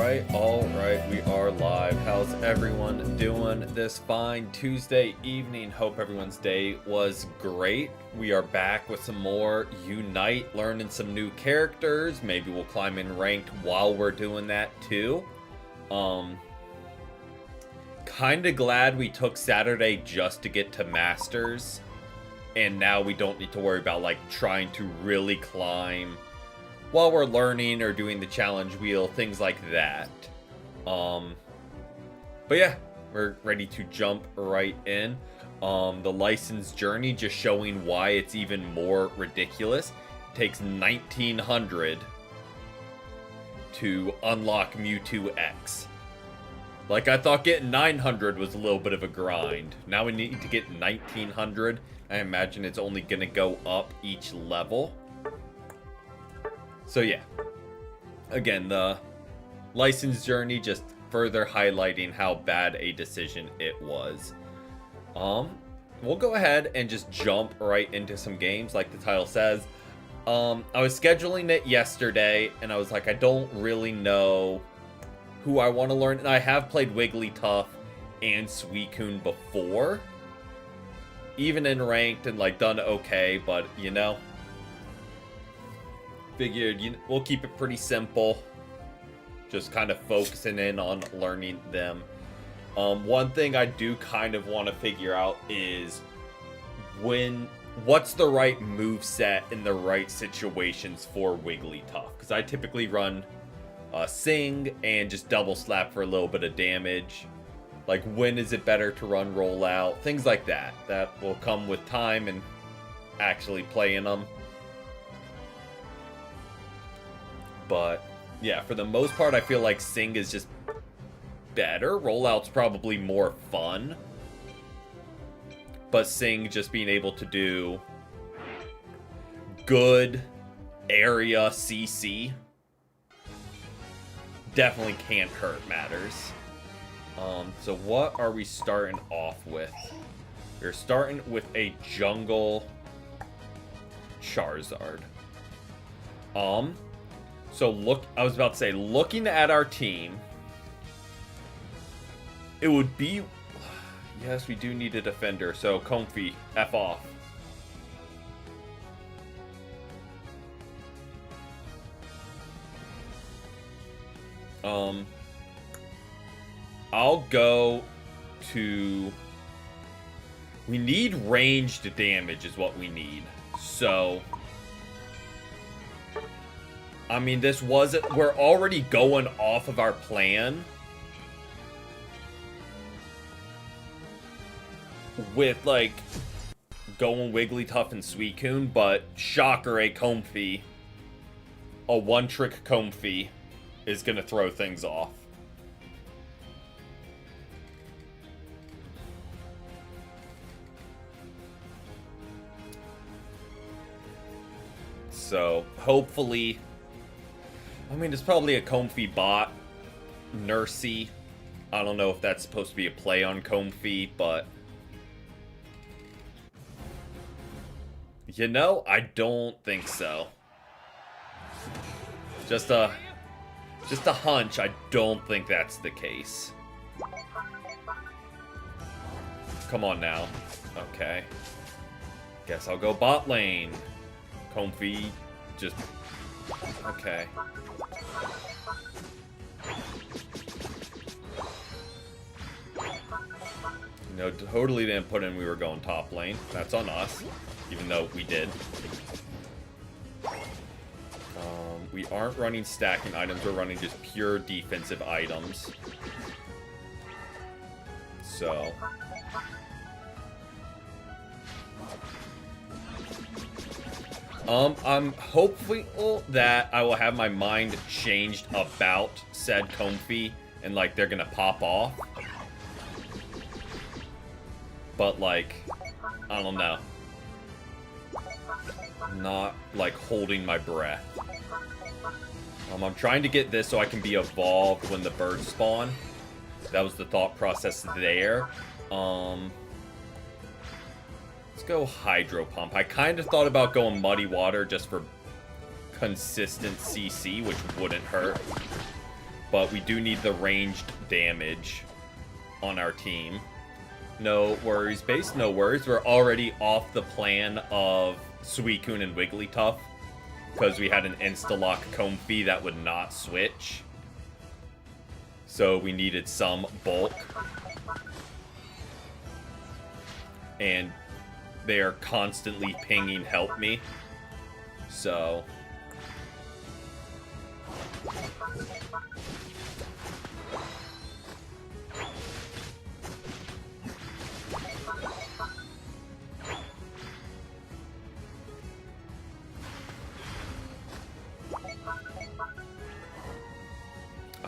Alright, we are live. How's everyone doing this fine Tuesday evening? Hope everyone's day was great. We are back with some more Unite, learning some new characters. Maybe we'll climb in ranked while we're doing that too. Kinda glad we took Saturday just to get to Masters. And now we don't need to worry about like trying to really climb while we're learning or doing the challenge wheel, things like that. But yeah, we're ready to jump right in. The license journey, just showing why it's even more ridiculous. It takes 1900 to unlock Mewtwo X. Like, I thought getting 900 was a little bit of a grind. Now we need to get 1900. I imagine it's only gonna go up each level. So yeah, again, the license journey just further highlighting how bad a decision it was. We'll go ahead and just jump right into some games like the title says. I was scheduling it yesterday and I was like, I don't really know who I want to learn. And I have played Wigglytuff and Suicune before, even in ranked, and like done okay, but you know, figured we'll keep it pretty simple, just kind of focusing in on learning them. One thing I do kind of want to figure out is what's the right move set in the right situations for Wigglytuff, because I typically run Sing and just double slap for a little bit of damage. Like, when is it better to run rollout, things like that will come with time and actually playing them. But yeah, for the most part, I feel like Sing is just better. Rollout's probably more fun, but Sing just being able to do good area CC definitely can't hurt matters. So what are we starting off with? We're starting with a jungle Charizard. So I was about to say, looking at our team, it would be, yes, we do need a defender. So Comfy, F off. I'll go to, we need ranged damage is what we need. So I mean, this wasn't, we're already going off of our plan with like going Wigglytuff and Suicune, but shocker, a Comfy, a one-trick Comfy is gonna throw things off. So hopefully, I mean, it's probably a Comfy bot, Nursey. I don't know if that's supposed to be a play on Comfy, but you know, I don't think so. Just a hunch. I don't think that's the case. Come on now. Okay. Guess I'll go bot lane. Comfy, just okay. No, totally didn't put in we were going top lane. That's on us, even though we did. We aren't running stacking items, we're running just pure defensive items. So I'm hopeful that I will have my mind changed about said Comfy and like they're gonna pop off. But like, I don't know. I'm not like holding my breath. I'm trying to get this so I can be evolved when the birds spawn. That was the thought process there. Let's go Hydro Pump. I kind of thought about going Muddy Water just for consistent CC, which wouldn't hurt. But we do need the ranged damage on our team. No worries, base. No worries. We're already off the plan of Suicune and Wigglytuff because we had an Insta-Lock Comfey that would not switch. So we needed some bulk. And they are constantly pinging help me. So...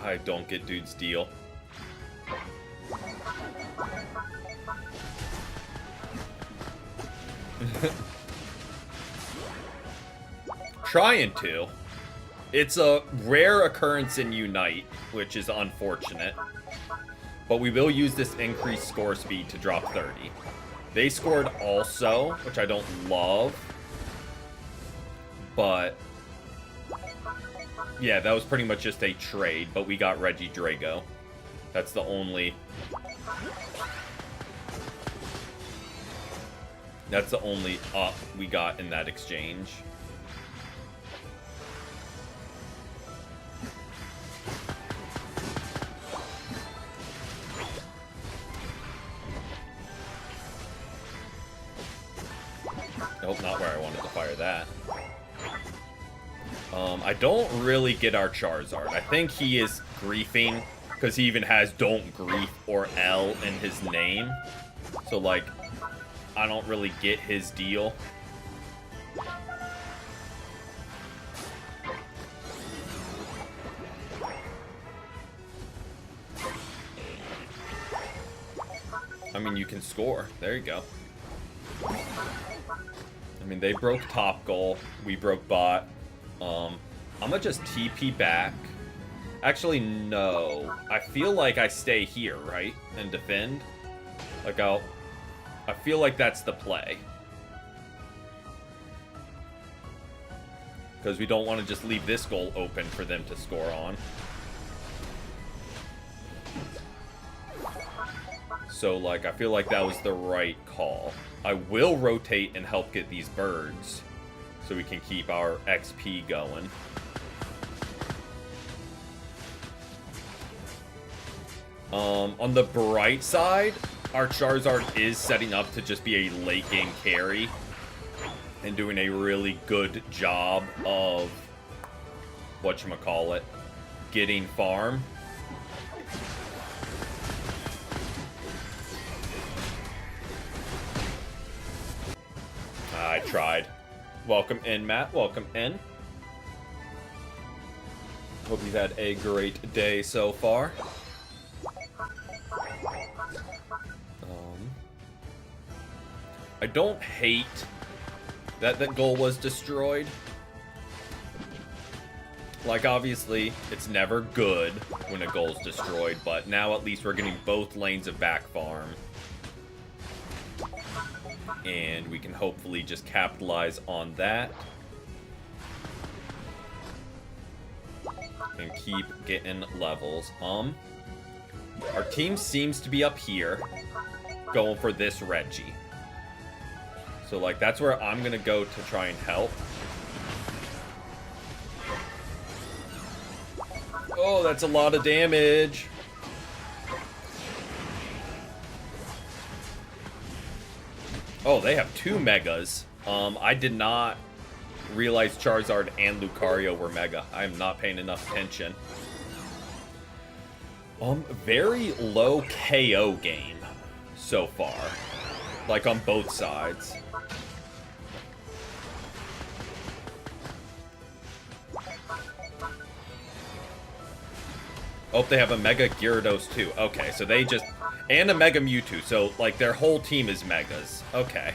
I don't get dude's deal. Trying to. It's a rare occurrence in Unite, which is unfortunate. But we will use this increased score speed to drop 30. They scored also, which I don't love. But... yeah, that was pretty much just a trade, but we got Regidrago. That's the only... that's the only up we got in that exchange. Nope, not where I wanted to fire that. I don't really get our Charizard. I think he is griefing because he even has Don't Grief or L in his name. So, like, I don't really get his deal. I mean, you can score. There you go. I mean, they broke top goal. We broke bot. I'm gonna just TP back. Actually, no. I feel like I stay here, right? And defend. Like, I feel like that's the play. Because we don't want to just leave this goal open for them to score on. So, like, I feel like that was the right call. I will rotate and help get these birds so we can keep our XP going. On the bright side, our Charizard is setting up to just be a late game carry and doing a really good job of whatchamacallit, getting farm. I tried. Welcome in, Matt. Welcome in. Hope you've had a great day so far. I don't hate that that goal was destroyed. Like, obviously, it's never good when a goal's destroyed, but now at least we're getting both lanes of back farm. And we can hopefully just capitalize on that. And keep getting levels. Our team seems to be up here, going for this Reggie. So, like, that's where I'm gonna go to try and help. Oh, that's a lot of damage. Oh, they have 2 Megas. I did not realize Charizard and Lucario were Mega. I am not paying enough attention. Very low KO game so far. Like, on both sides. Oh, they have a Mega Gyarados too. Okay, so they just... and a Mega Mewtwo, so, like, their whole team is Megas. Okay.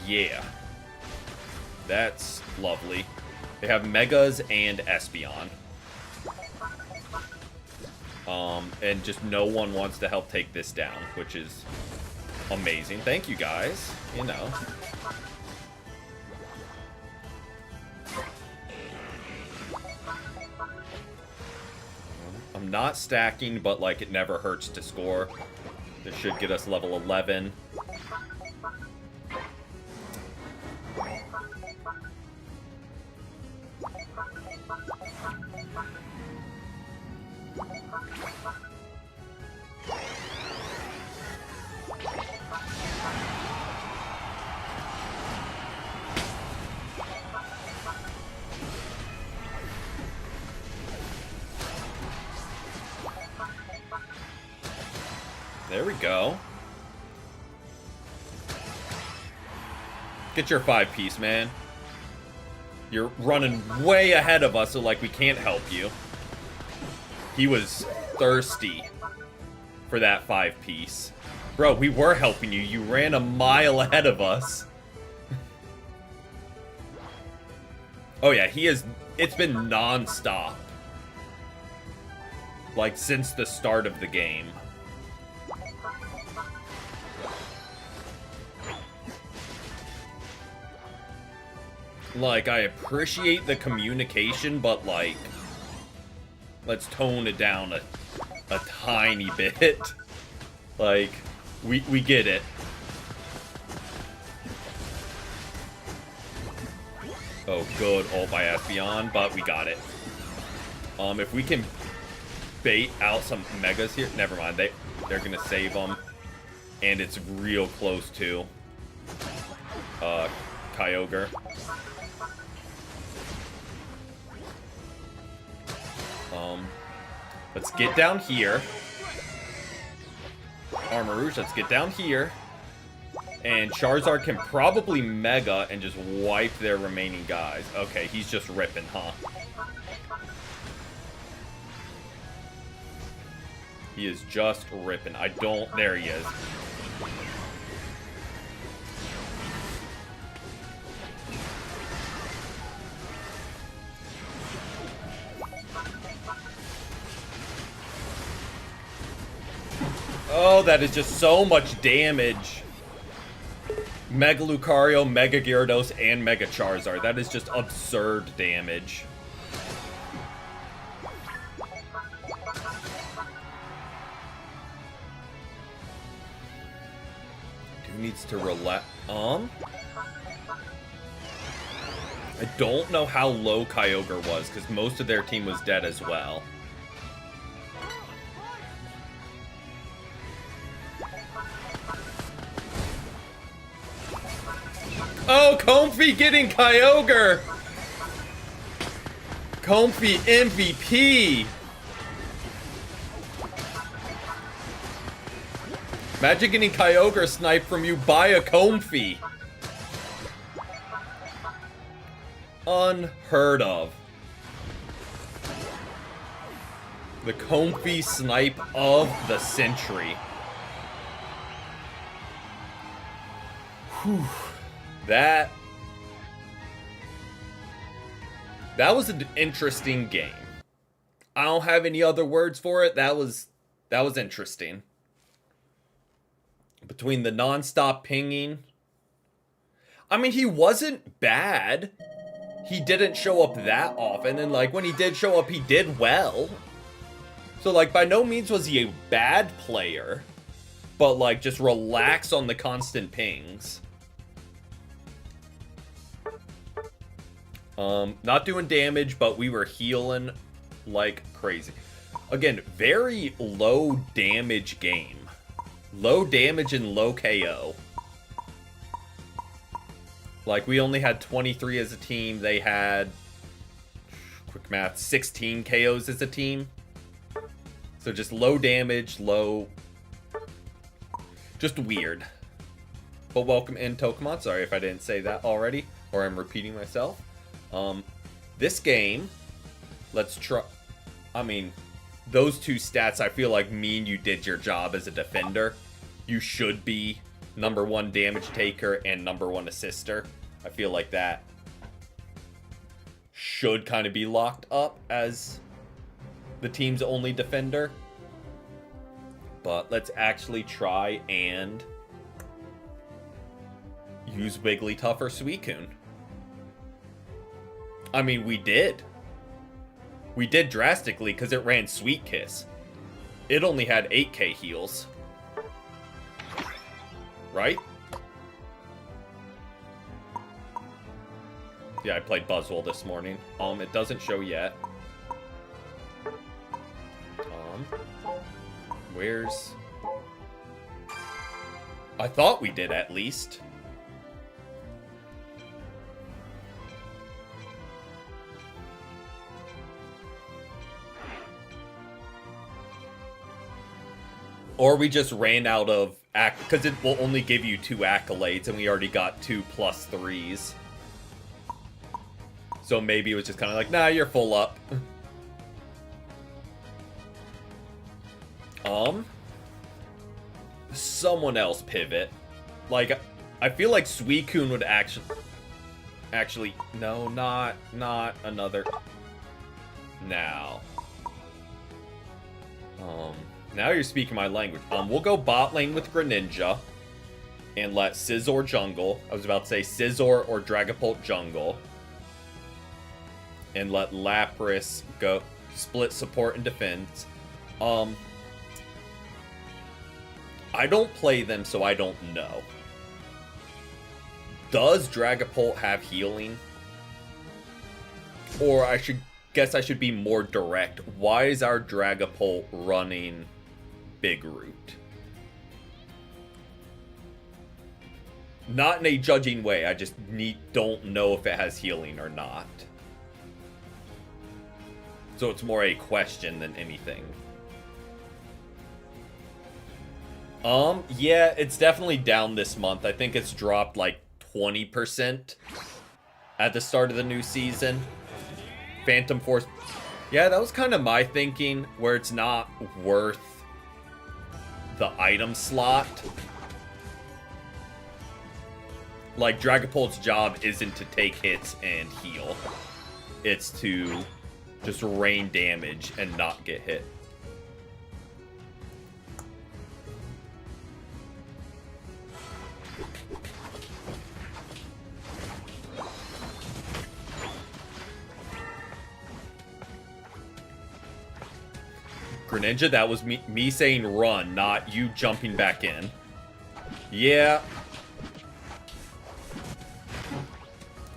Yeah. That's lovely. They have Megas and Espeon. And just no one wants to help take this down, which is amazing. Thank you, guys. You know. not stacking, but like it never hurts to score. This should get us level 11. There we go. Get your 5-piece, man. You're running way ahead of us, so like we can't help you. He was thirsty for that 5-piece. Bro, we were helping you. You ran a mile ahead of us. Oh yeah, it's been non-stop. Like since the start of the game. Like, I appreciate the communication, but, like, let's tone it down a tiny bit. Like, we get it. Oh, good ult by Espeon, but we got it. If we can bait out some Megas here, never mind, they're gonna save them. And it's real close to Kyogre. Let's get down here. Armarouge, let's get down here. And Charizard can probably Mega and just wipe their remaining guys. Okay, he's just ripping, huh? He is just ripping. There he is. Oh, that is just so much damage. Mega Lucario, Mega Gyarados, and Mega Charizard. That is just absurd damage. Dude needs to relax. I don't know how low Kyogre was, because most of their team was dead as well. Oh, Comfy getting Kyogre! Comfy MVP! Imagine getting Kyogre sniped from you by a Comfy. Unheard of. The Comfy snipe of the century. Whew. That was an interesting game. I don't have any other words for it. That was interesting. Between the non-stop pinging. I mean, he wasn't bad. He didn't show up that often, and like when he did show up, he did well. So like by no means was he a bad player, but like just relax on the constant pings. Not doing damage, but we were healing like crazy. Again, very low damage game. Low damage and low KO. Like, we only had 23 as a team. They had, quick math, 16 KOs as a team. So just low damage, low... just weird. But welcome in, Tokamon. Sorry if I didn't say that already, or I'm repeating myself. This game, let's try... I mean, those two stats, I feel like mean you did your job as a defender. You should be #1 damage taker and #1 assister. I feel like that should kind of be locked up as the team's only defender. But let's actually try and use Wigglytuff or Suicune. I mean, we did. We did drastically because it ran Sweet Kiss. It only had 8k heals. Right? Yeah, I played Buzzwole this morning. It doesn't show yet. Where's... I thought we did, at least. Or we just ran out of... because it will only give you 2 accolades, and we already got 2 +3s. So maybe it was just kind of like, nah, you're full up. Someone else pivot. Like, I feel like Suicune would actually, no, not another. Now. Now you're speaking my language. We'll go bot lane with Greninja and let Scizor jungle. I was about to say Scizor or Dragapult jungle. And let Lapras go split support and defense. I don't play them, so I don't know. Does Dragapult have healing? Or I guess I should be more direct. Why is our Dragapult running Big Root? Not in a judging way. I just don't know if it has healing or not. So it's more a question than anything. Yeah, it's definitely down this month. I think it's dropped like 20% at the start of the new season. Phantom Force. Yeah, that was kind of my thinking, where it's not worth the item slot. Like, Dragapult's job isn't to take hits and heal. It's to just rain damage and not get hit. Greninja, that was me saying run, not you jumping back in. Yeah.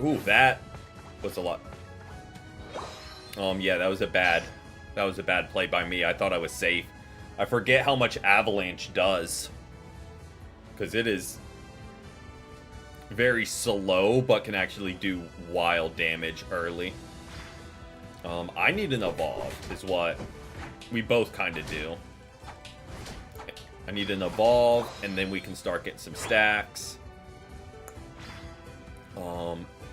Ooh, that was a lot. Yeah, that was a bad play by me. I thought I was safe. I forget how much Avalanche does. Because it is very slow, but can actually do wild damage early. I need an evolve, is what we both kind of do. I need an evolve, and then we can start getting some stacks.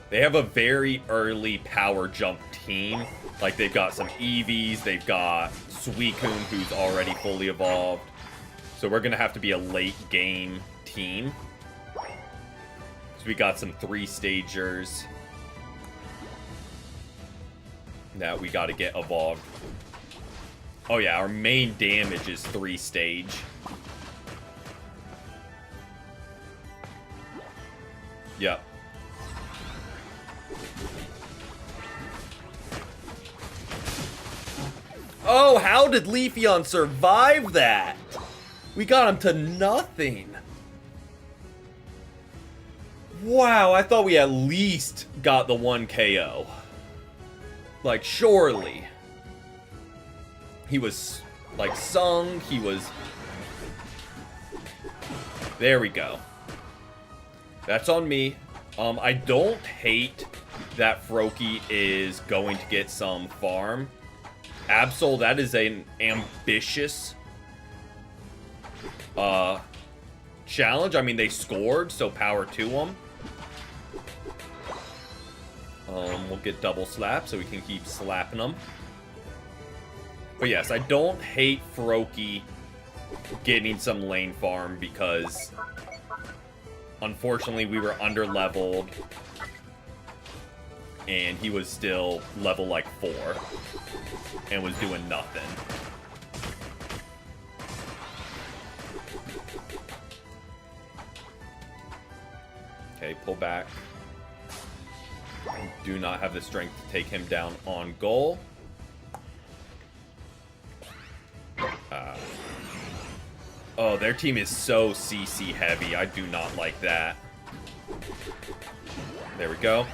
They have a very early power jump team. Like, they've got some Eevees, they've got Suicune, who's already fully evolved. So we're gonna have to be a late game team. So we got some 3-stagers that we gotta get evolved. Oh yeah, our main damage is 3-stage. Yep. Oh, how did Leafeon survive that? We got him to nothing. Wow, I thought we at least got the 1 KO. Like, surely. He was, like, sung. He was... There we go. That's on me. I don't hate that Froakie is going to get some farm. Absol, that is an ambitious challenge. I mean, they scored, so power to them. We'll get double slap so we can keep slapping them. But yes, I don't hate Froakie getting some lane farm because unfortunately we were under leveled and he was still level like 4 and was doing nothing. Okay, pull back. I do not have the strength to take him down on goal. Oh, their team is so CC heavy. I do not like that. There we go.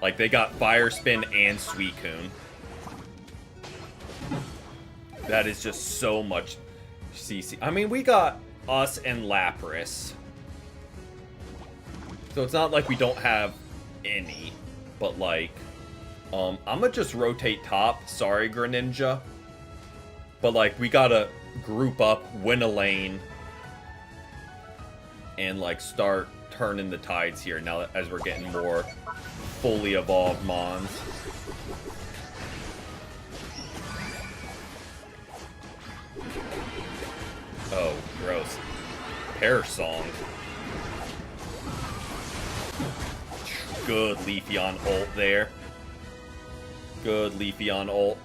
Like, they got Fire Spin and Suicune. That is just so much CC. I mean, we got us and Lapras. So it's not like we don't have any. But, like, I'm gonna just rotate top. Sorry, Greninja. But, like, we gotta group up, win a lane, and, like, start turning the tides here now that, as we're getting more fully evolved Mons. Oh, gross. Pear Song. Good Leafeon ult there. Good Leafeon ult.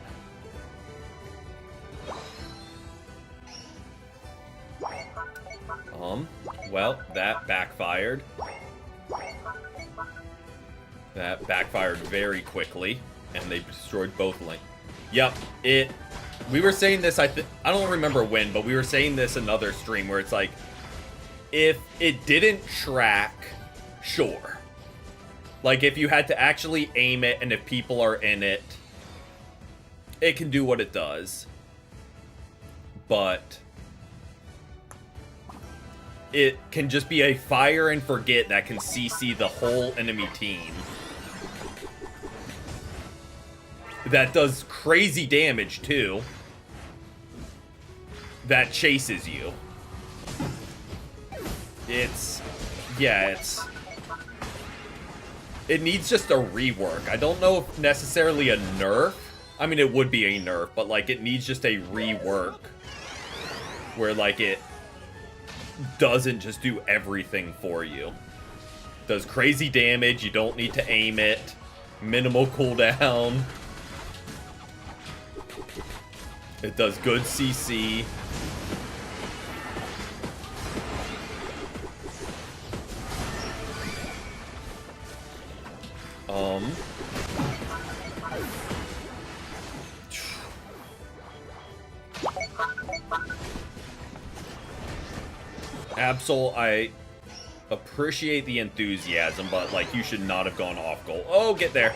Well, that backfired. That backfired very quickly, and they destroyed both lanes. Yep, we were saying this, I don't remember when, but we were saying this another stream where it's like, if it didn't track, sure. Like, if you had to actually aim it, and if people are in it, it can do what it does. But it can just be a fire and forget that can CC the whole enemy team. That does crazy damage, too. That chases you. It needs just a rework. I don't know if necessarily a nerf. I mean, it would be a nerf, but, like, it needs just a rework. Where, like, it doesn't just do everything for you. Does crazy damage, you don't need to aim it. Minimal cooldown. It does good CC. Absol, I appreciate the enthusiasm, but, like, you should not have gone off goal. Oh, get there.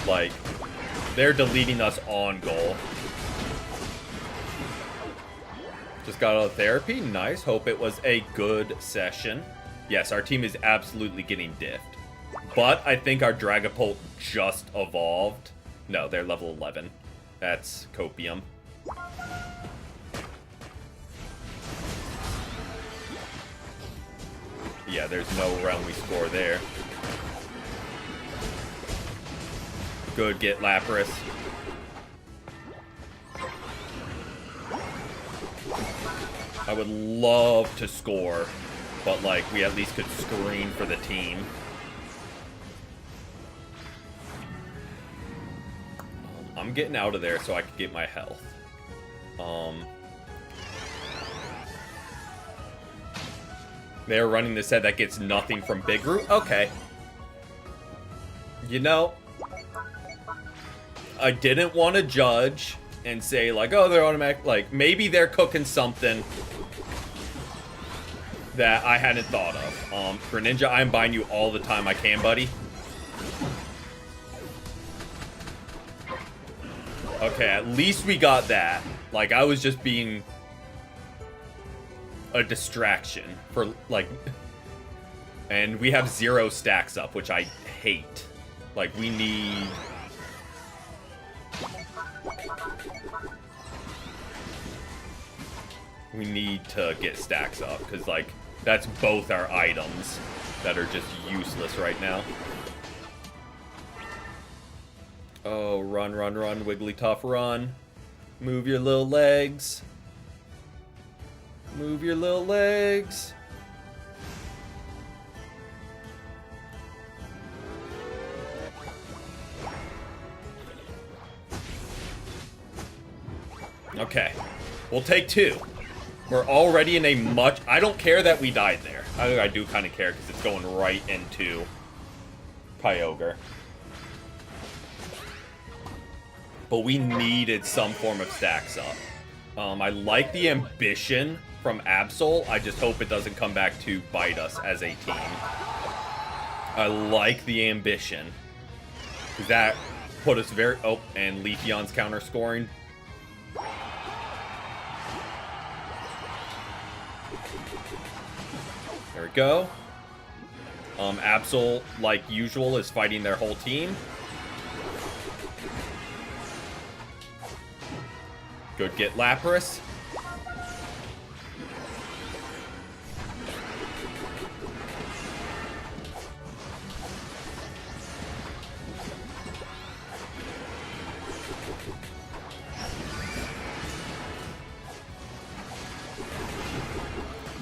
Like, they're deleting us on goal. Just got out of therapy. Nice. Hope it was a good session. Yes, our team is absolutely getting diffed. But I think our Dragapult just evolved. No, they're level 11. That's Copium. Yeah, there's no realm we score there. Good, get Lapras. I would love to score, but, like, we at least could screen for the team. I'm getting out of there so I can get my health. They're running this set that gets nothing from Big Root? Okay. You know, I didn't want to judge and say, like, oh, they're automatic. Like, maybe they're cooking something that I hadn't thought of. Greninja, I'm buying you all the time I can, buddy. Okay, at least we got that. Like, I was just being a distraction for, like, and we have 0 stacks up, which I hate. Like, we need to get stacks up, because, like, that's both our items that are just useless right now. Oh, run, run, run, Wigglytuff, run. Move your little legs. Move your little legs. Okay. We'll take 2. We're already in a much... I don't care that we died there. I do kind of care because it's going right into Kyogre. But we needed some form of stacks up. I like the ambition from Absol. I just hope it doesn't come back to bite us as a team. I like the ambition. That put us very... Oh, and Leafeon's counter scoring. There we go. Absol, like usual, is fighting their whole team. Good get Lapras.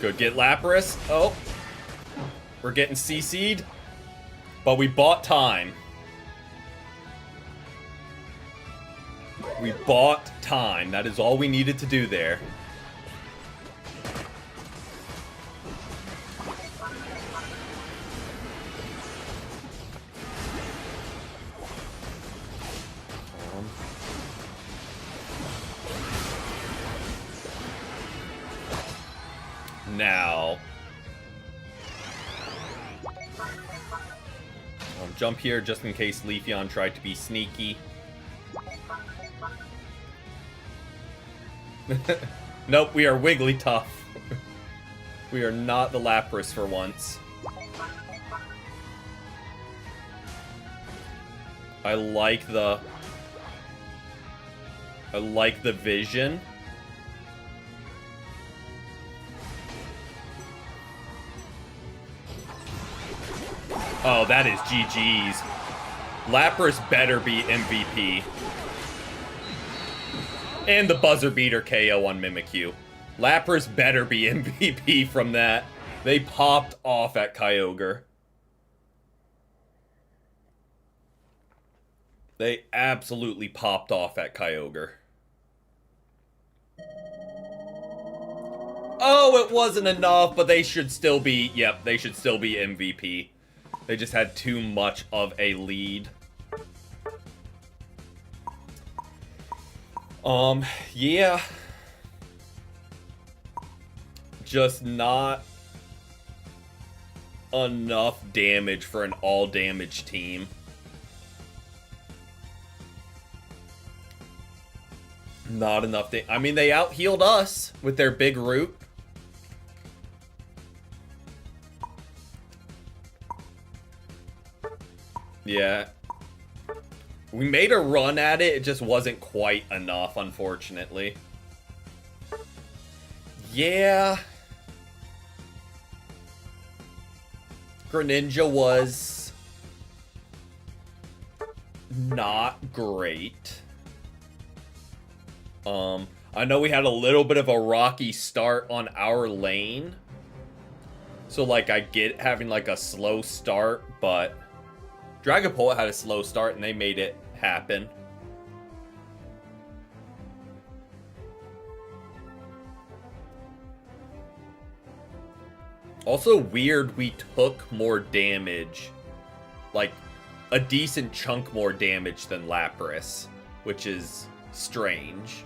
Good get Lapras. Oh. We're getting CC'd. But we bought time. We bought time. That is all we needed to do there. Now. Jump here just in case Leafeon tried to be sneaky. Nope, we are Wigglytuff. We are not the Lapras for once. I like the vision. Oh, that is GG's. Lapras better be MVP. And the buzzer beater KO on Mimikyu. Lapras better be MVP from that. They popped off at Kyogre. They absolutely popped off at Kyogre. Oh, it wasn't enough, but they should still be... Yep, they should still be MVP. They just had too much of a lead. Yeah. Just not enough damage for an all-damage team. Not enough. I mean, they out-healed us with their big root. Yeah. We made a run at it, it just wasn't quite enough, unfortunately. Yeah. Greninja was not great. I know we had a little bit of a rocky start on our lane. So, like, I get having, like, a slow start, but Dragapult had a slow start, and they made it happen. Also weird we took more damage. Like, a decent chunk more damage than Lapras, which is strange.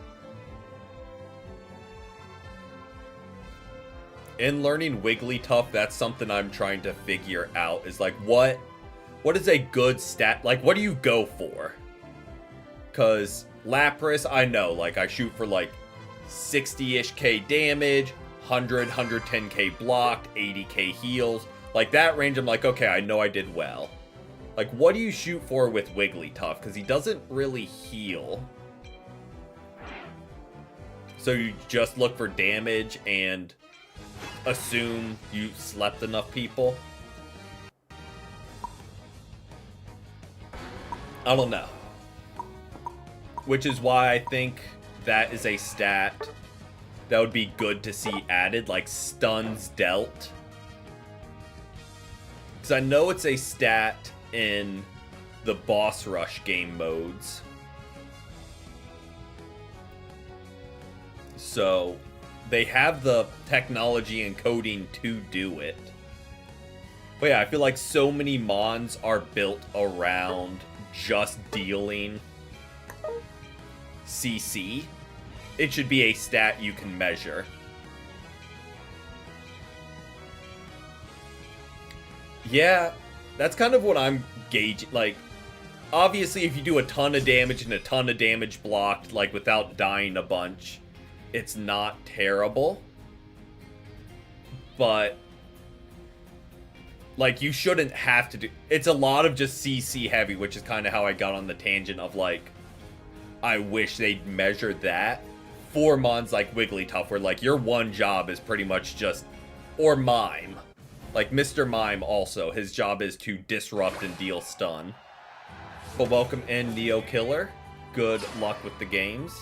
In learning Wigglytuff, that's something I'm trying to figure out, is like, what is a good stat? Like, what do you go for? Because Lapras, I know, like, I shoot for, like, 60-ish K damage, 100, 110K blocked, 80K heals. Like, that range, I'm like, okay, I know I did well. Like, what do you shoot for with Wigglytuff? Because he doesn't really heal. So you just look for damage and assume you slept enough people? I don't know. Which is why I think that is a stat that would be good to see added, like stuns dealt. Because I know it's a stat in the boss rush game modes. So they have the technology and coding to do it. But yeah, I feel like so many mons are built around just dealing CC. it should be a stat you can measure. Yeah, that's kind of what I'm gauging. Like, obviously, if you do a ton of damage and a ton of damage blocked, like, without dying a bunch, it's not terrible. But, like, you shouldn't have to do... It's a lot of just CC heavy, which is kind of how I got on the tangent of, like, I wish they'd measure that for mons like Wigglytuff, where, like, your one job is pretty much just... Or Mime. Like, Mr. Mime also, his job is to disrupt and deal stun. But welcome in, Neo Killer. Good luck with the games.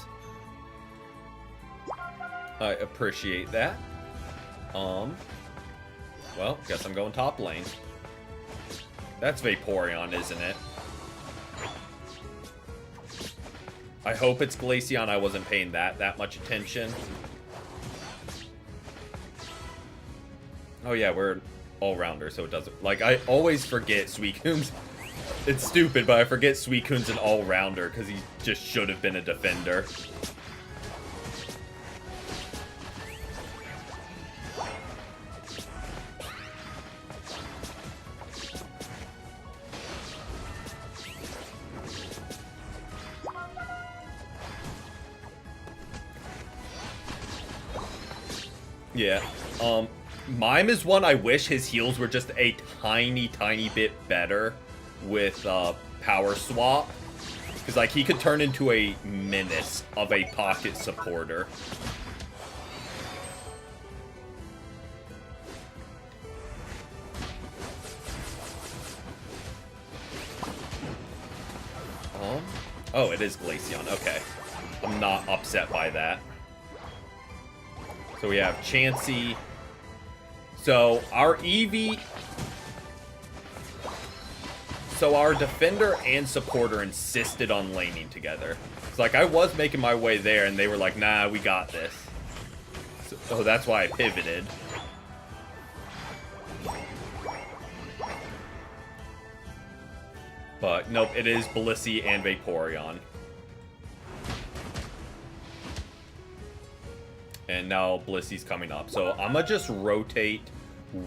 I appreciate that. Well, guess I'm going top lane. That's Vaporeon, isn't it? I hope it's Glaceon. I wasn't paying that much attention. Oh yeah, we're an all-rounder, so it doesn't... Like, I always forget Suicune's... It's stupid, but I forget Suicune's an all-rounder, because he just should have been a defender. Yeah, Mime is one I wish his heals were just a tiny bit better with, Power Swap. Because, like, he could turn into a menace of a pocket supporter. Oh, it is Glaceon, okay. I'm not upset by that. So we have Chansey. So our Eevee... So our defender and supporter insisted on laning together. It's like, I was making my way there, and they were like, nah, we got this. So that's why I pivoted. But, nope, it is Blissey and Vaporeon. And now Blissey's coming up. So I'm going to just rotate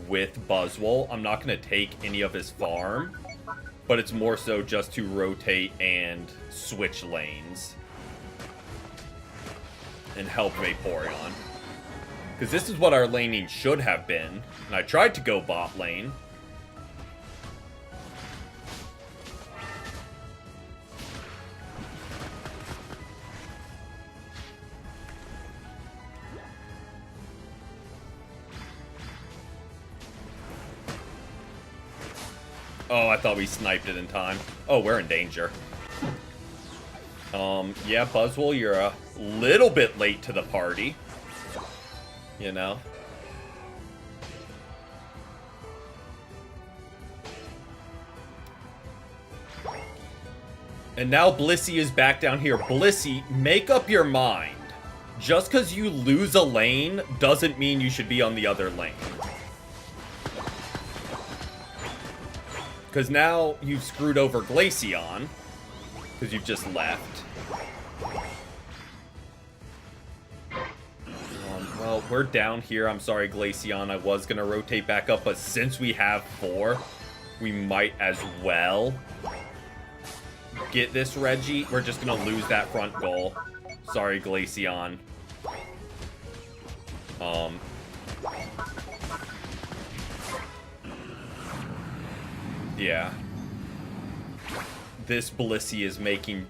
with Buzzwole. I'm not going to take any of his farm. But it's more so just to rotate and switch lanes. And help Vaporeon. Because this is what our laning should have been. And I tried to go bot lane. Oh, I thought we sniped it in time. Oh, we're in danger. Yeah, Buzzwole, you're a little bit late to the party. You know? And now Blissey is back down here. Blissey, make up your mind. Just because you lose a lane doesn't mean you should be on the other lane. Because now you've screwed over Glaceon. Because you've just left. Well, we're down here. I'm sorry, Glaceon. I was going to rotate back up. But since we have 4, we might as well get this Reggie. We're just going to lose that front goal. Sorry, Glaceon. Yeah. This Blissey is making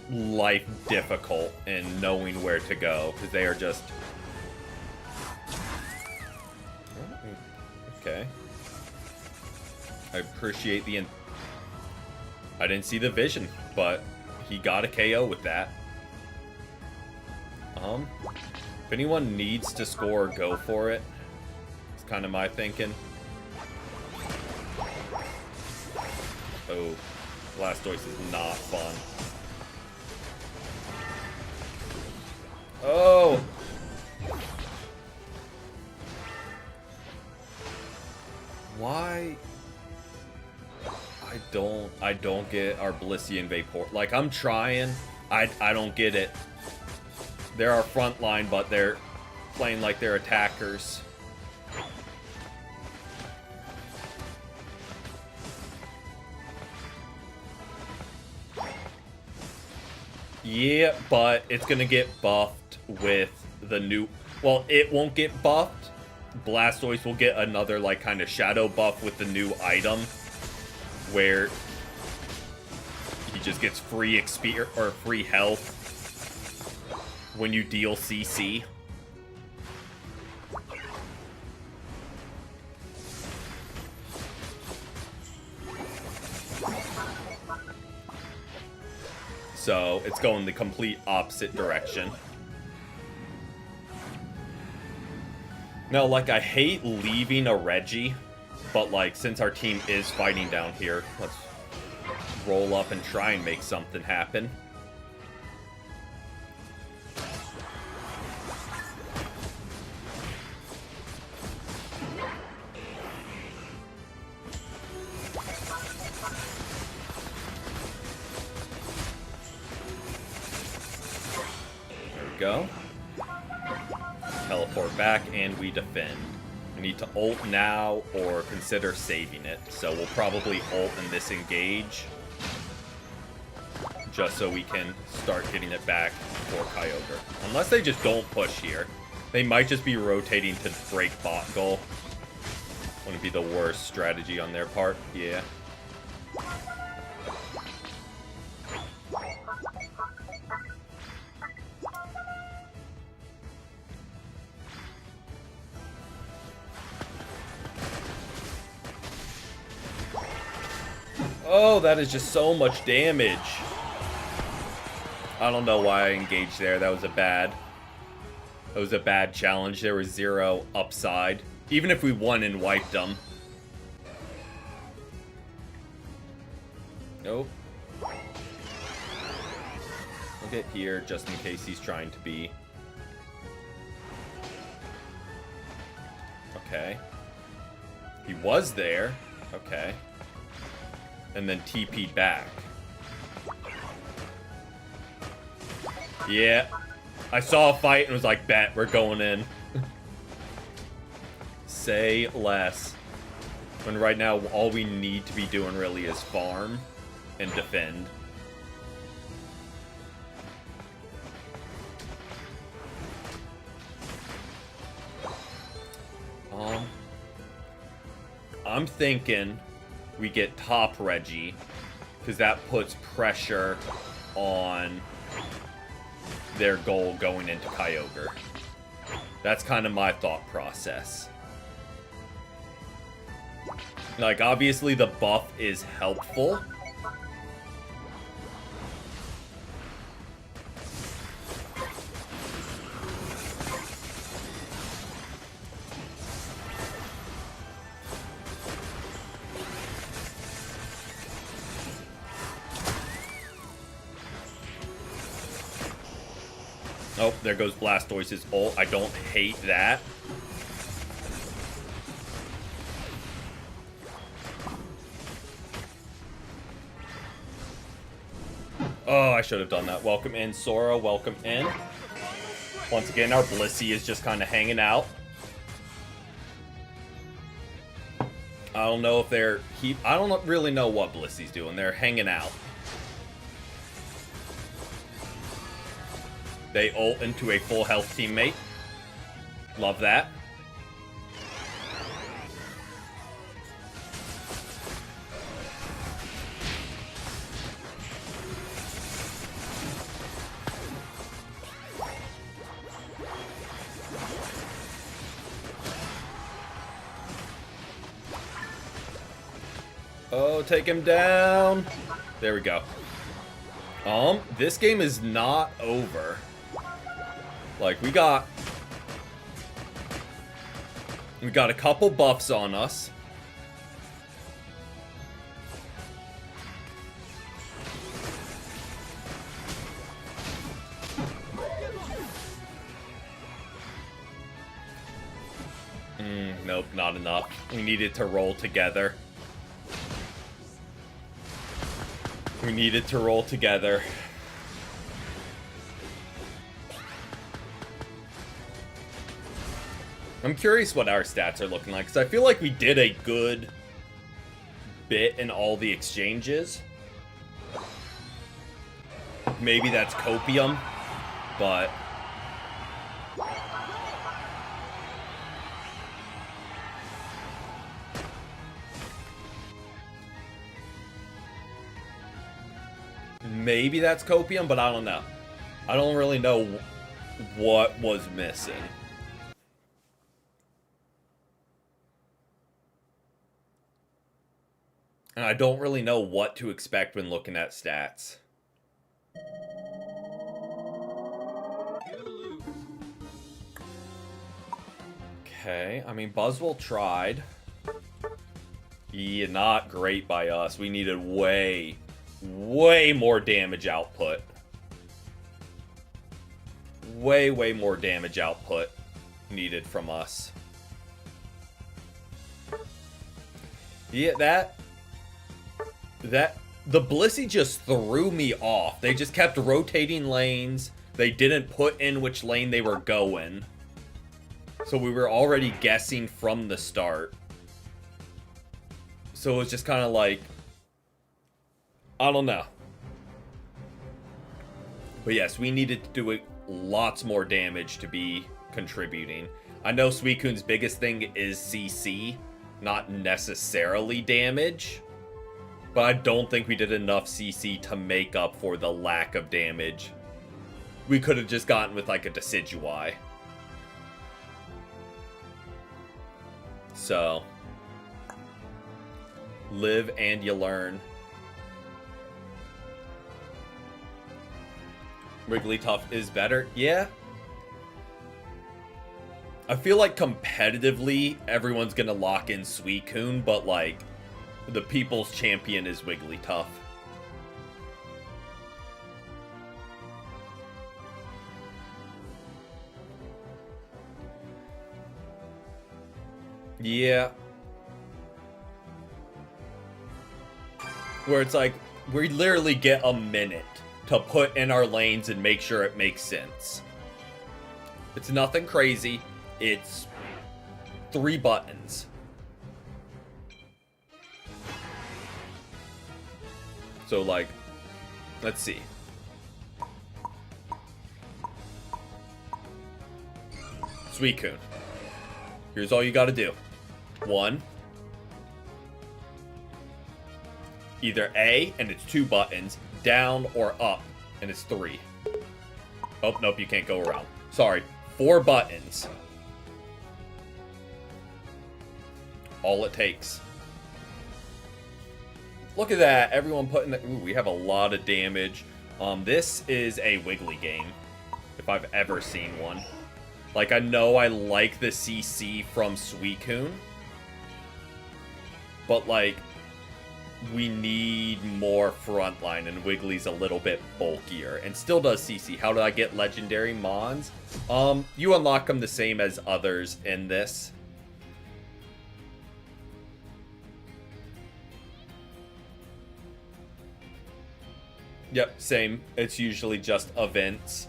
life difficult in knowing where to go, because they are just... Okay. I appreciate the... I didn't see the vision, but he got a KO with that. If anyone needs to score, go for it. It's kind of my thinking. Oh, Blastoise is not fun. Oh! Why? I don't get our Blissey and Vapor. Like, I'm trying. I don't get it. They're our front line, but they're playing like they're attackers. Yeah, but it's gonna get buffed with the new... Well, it won't get buffed. Blastoise will get another, like, kind of shadow buff with the new item, where he just gets free XP or free health when you deal CC. So it's going the complete opposite direction. Now, like, I hate leaving a Reggie, but, like, since our team is fighting down here, let's roll up and try and make something happen. There we go. Teleport back, and we defend. We need to ult now or consider saving it. So we'll probably ult in this engage, just so we can start getting it back for Kyogre. Unless they just don't push here. They might just be rotating to break bot goal. Wouldn't be the worst strategy on their part. Yeah. Oh, that is just so much damage. I don't know why I engaged there. That was a bad challenge. There was 0 upside. Even if we won and wiped them. Nope. We'll get here just in case he's trying to be. Okay. He was there. Okay. And then TP back. Yeah. I saw a fight and was like, bet, we're going in. Say less. When right now, all we need to be doing really is farm and defend. I'm thinking we get top Reggie, because that puts pressure on their goal going into Kyogre. That's kind of my thought process. Like, obviously the buff is helpful. Oh, there goes Blastoise's ult. I don't hate that. Oh, I should have done that. Welcome in, Sora. Welcome in. Once again, our Blissey is just kind of hanging out. I don't know if they're... I don't really know what Blissey's doing. They're hanging out. They ult into a full health teammate. Love that. Oh, take him down. There we go. This game is not over. Like, we got a couple buffs on us. Nope, not enough. We needed to roll together. We needed to roll together. I'm curious what our stats are looking like, because I feel like we did a good bit in all the exchanges. Maybe that's copium, but... maybe that's copium, but I don't know. I don't really know what was missing. And I don't really know what to expect when looking at stats. Okay, I mean, Buzzwole tried. Yeah, not great by us. We needed way more damage output. Way more damage output needed from us. Yeah, the Blissey just threw me off. They just kept rotating lanes. They didn't put in which lane they were going. So we were already guessing from the start. So it was just kind of like, I don't know. But yes, we needed to do lots more damage to be contributing. I know Suicune's biggest thing is CC, not necessarily damage. But I don't think we did enough CC to make up for the lack of damage. We could have just gotten with like a Decidueye. So, live and you learn. Wigglytuff is better. Yeah. I feel like competitively, everyone's gonna lock in Suicune, but like, the people's champion is Wigglytuff. Yeah. Where it's like, we literally get a minute to put in our lanes and make sure it makes sense. It's nothing crazy. It's 3 buttons. So, like, let's see. Suicune. Here's all you gotta do. 1. Either A, and it's 2 buttons, down or up, and it's 3. Oh, nope, you can't go around. Sorry, 4 buttons. All it takes. Look at that, everyone putting the... Ooh, we have a lot of damage. This is a Wiggly game, if I've ever seen one. Like, I know I like the CC from Suicune, but, like, we need more frontline, and Wiggly's a little bit bulkier, and still does CC. How do I get Legendary Mons? You unlock them the same as others in this. Yep, same. It's usually just events.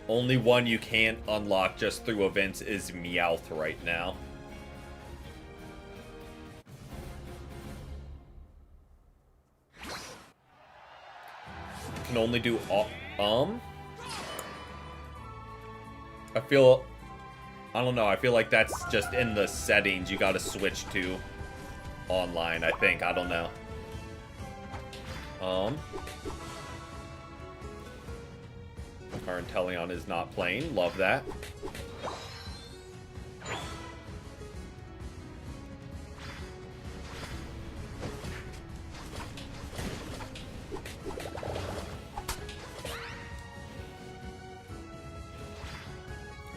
Only one you can't unlock just through events is Meowth right now. Can only do I don't know, I feel like that's just in the settings you gotta switch to online, I think. I don't know. Our Inteleon is not playing. Love that.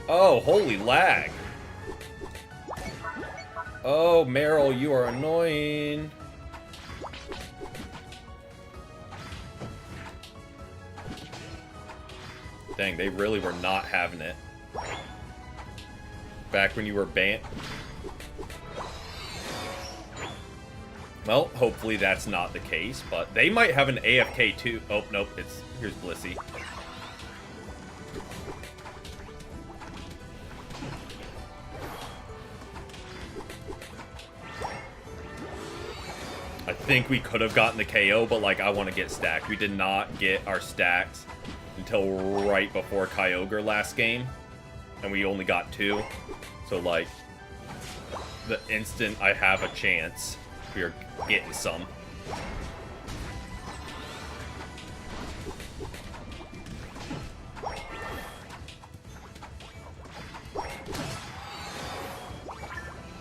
Oh, holy lag. Oh, Meryl, you are annoying. Dang, they really were not having it. Back when you were banned. Well, hopefully that's not the case, but they might have an AFK too. Oh, nope, here's Blissey. think we could have gotten the KO, but, like, I want to get stacked. We did not get our stacks until right before Kyogre last game, and we only got 2. So, like, the instant I have a chance, we are getting some.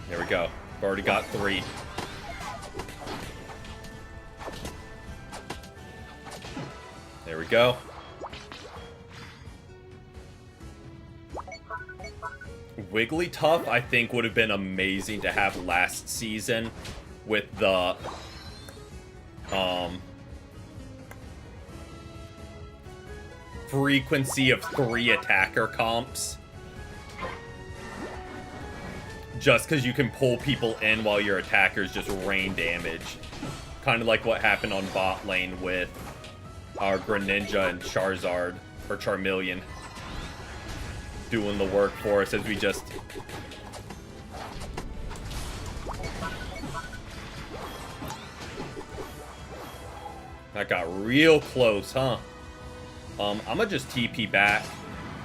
There we go. We've already got 3. There we go. Wigglytuff, I think, would have been amazing to have last season with the frequency of 3 attacker comps. Just because you can pull people in while your attackers just rain damage. Kind of like what happened on bot lane with our Greninja and Charizard, or Charmeleon, doing the work for us as we just... That got real close, huh? I'm gonna just TP back.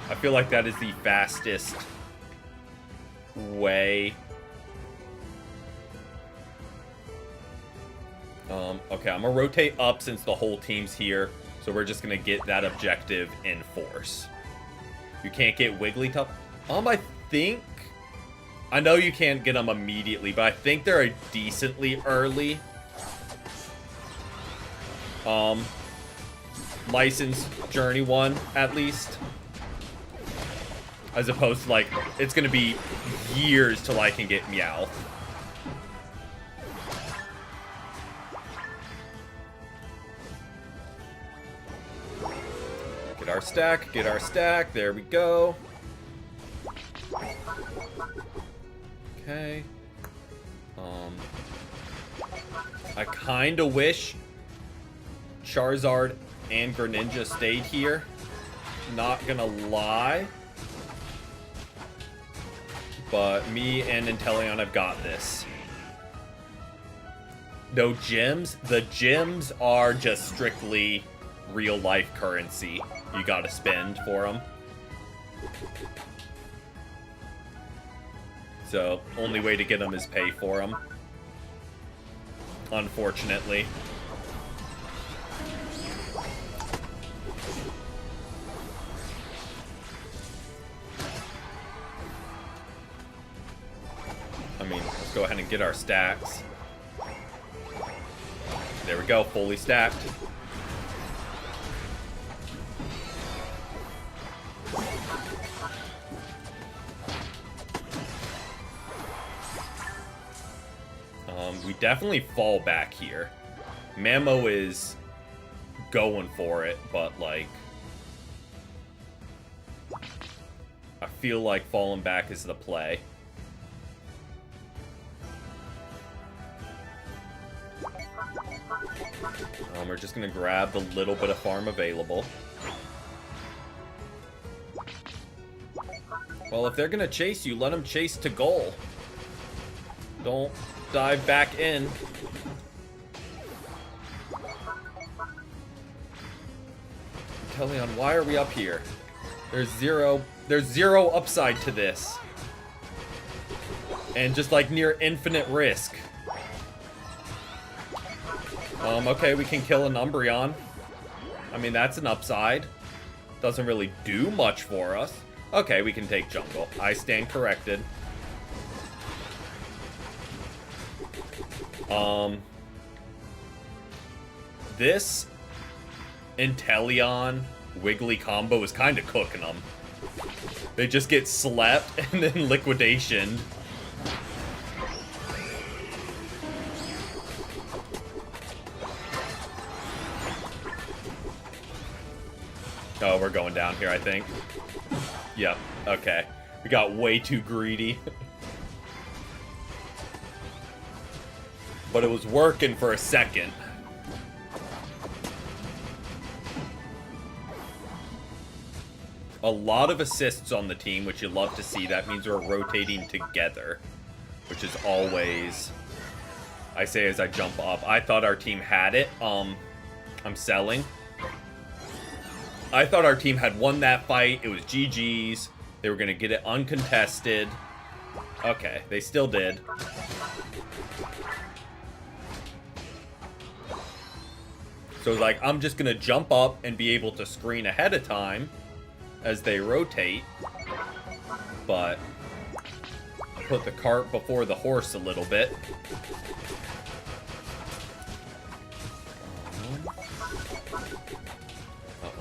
I feel like that is the fastest way. Okay, I'm gonna rotate up since the whole team's here. So we're just gonna get that objective in force. You can't get Wigglytuff. I think... I know you can't get them immediately, but I think they're a decently early license journey one, at least. As opposed to, like, it's gonna be years till I can get Meow. Get our stack, there we go. Okay. I kinda wish Charizard and Greninja stayed here. Not gonna lie. But me and Inteleon have got this. No gems? The gems are just strictly real life currency you gotta spend for them. So, only way to get them is pay for them. Unfortunately. I mean, let's go ahead and get our stacks. There we go, fully stacked. We definitely fall back here. Mamo is going for it, but, like, I feel like falling back is the play. We're just gonna grab the little bit of farm available. Well, if they're gonna chase you, let them chase to goal. Don't dive back in. Teleon, why are we up here? There's zero upside to this. And just like near infinite risk. Okay, we can kill an Umbreon. I mean, that's an upside. Doesn't really do much for us. Okay, we can take jungle. I stand corrected. This Inteleon Wiggly combo is kind of cooking them. They just get slept and then liquidation. Oh, we're going down here, I think. Yep, okay. We got way too greedy. But it was working for a second. A lot of assists on the team, which you love to see. That means we're rotating together, which is always I say as I jump up. I thought our team had it. I'm selling. I thought our team had won that fight. It was GG's. They were going to get it uncontested. Okay, they still did. So like, I'm just going to jump up and be able to screen ahead of time as they rotate. But put the cart before the horse a little bit.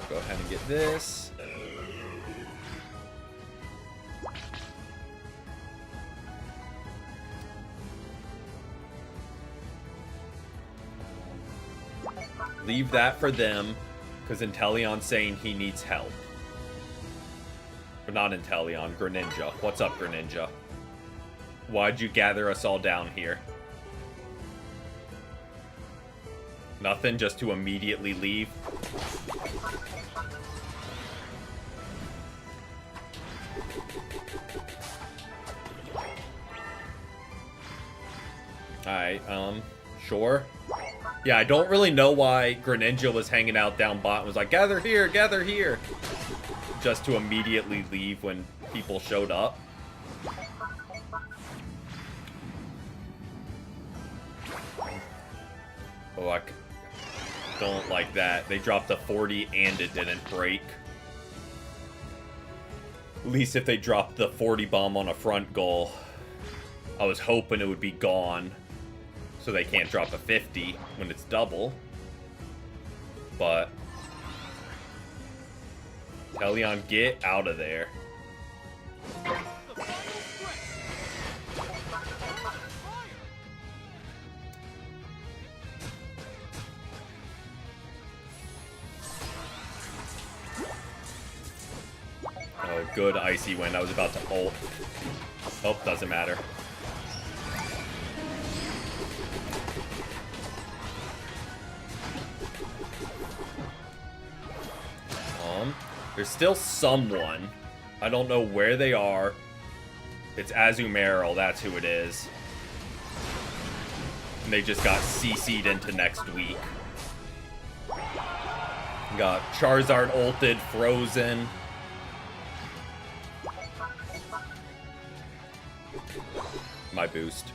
Go ahead and get this. Leave that for them, because Inteleon's saying he needs help. But not Inteleon, Greninja. What's up, Greninja? Why'd you gather us all down here? Nothing, just to immediately leave? Alright, sure. Yeah, I don't really know why Greninja was hanging out down bot and was like, gather here, gather here. Just to immediately leave when people showed up. Oh, I don't like that. They dropped a 40 and it didn't break. At least if they dropped the 40 bomb on a front goal, I was hoping it would be gone. So they can't drop a 50 when it's double. But Inteleon, get out of there. Oh, good icy wind. I was about to ult. Oh, doesn't matter. There's still someone. I don't know where they are. It's Azumarill, that's who it is. And they just got CC'd into next week. Got Charizard ulted, frozen. My boost.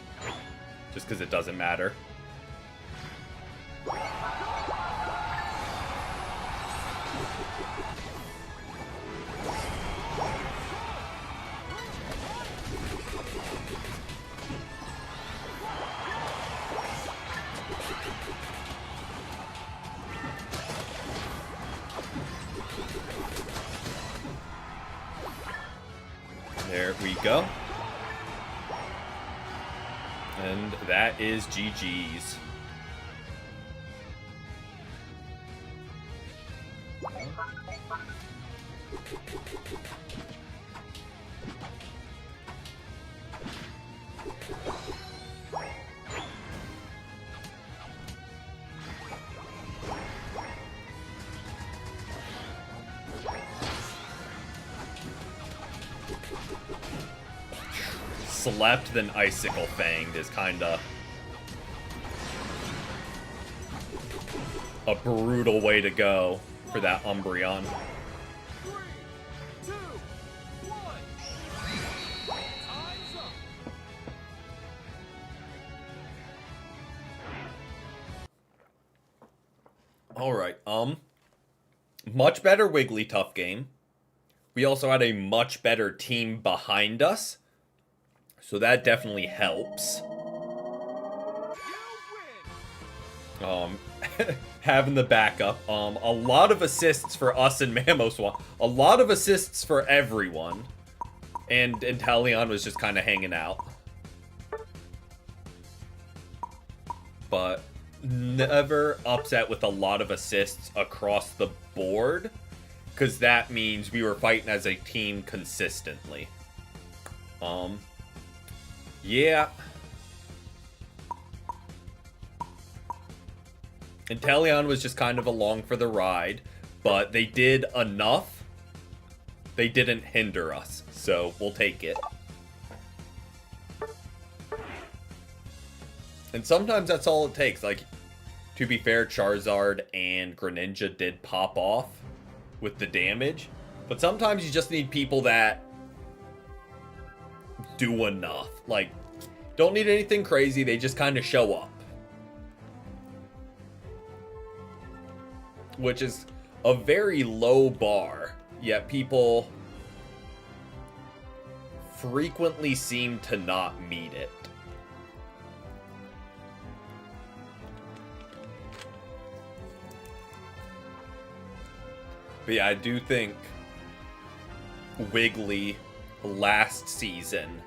Just because it doesn't matter. There we go. And that is GG's. Slept, then Icicle Fanged is kinda a brutal way to go for that Umbreon. 3, 2, 1. Time's up. Alright, much better Wigglytuff game. We also had a much better team behind us. So that definitely helps. Having the backup. A lot of assists for us and Mamoswine. A lot of assists for everyone. And Inteleon was just kind of hanging out. But never upset with a lot of assists across the board. Because that means we were fighting as a team consistently. Yeah. Inteleon was just kind of along for the ride, but they did enough. They didn't hinder us, so we'll take it. And sometimes that's all it takes. Like, to be fair, Charizard and Greninja did pop off with the damage. But sometimes you just need people that do enough. Like, don't need anything crazy. They just kind of show up. Which is a very low bar. Yet people frequently seem to not meet it. But yeah, I do think Wiggly last season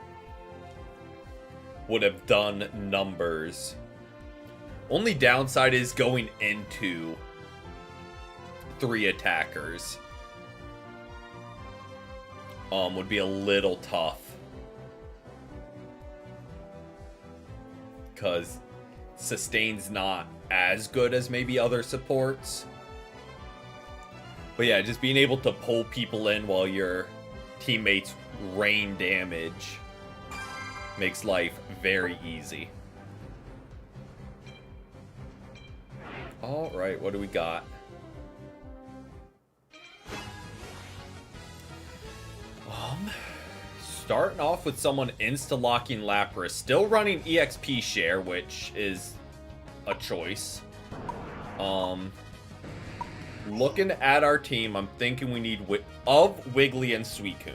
would have done numbers. Only downside is going into 3 attackers. Would be a little tough. Because sustain's not as good as maybe other supports. But yeah, just being able to pull people in while your teammates rain damage makes life very easy. Alright, what do we got? Starting off with someone insta-locking Lapras, still running EXP share, which is a choice. Looking at our team, I'm thinking we need of Wiggly and Suicune.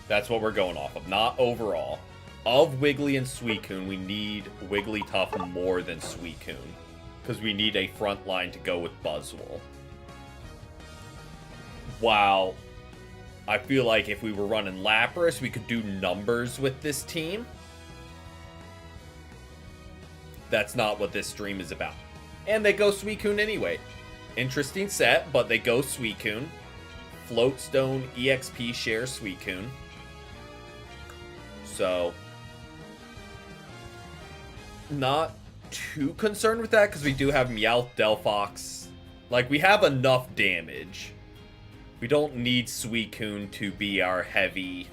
That's what we're going off of, not overall. Of Wiggly and Suicune, we need Wigglytuff more than Suicune, because we need a front line to go with Buzzwole. Wow. I feel like if we were running Lapras, we could do numbers with this team. That's not what this stream is about. And they go Suicune anyway. Interesting set, but they go Suicune. Floatstone EXP share Suicune. So, not too concerned with that, because we do have Meowth, Delphox. Like, we have enough damage. We don't need Suicune to be our heavy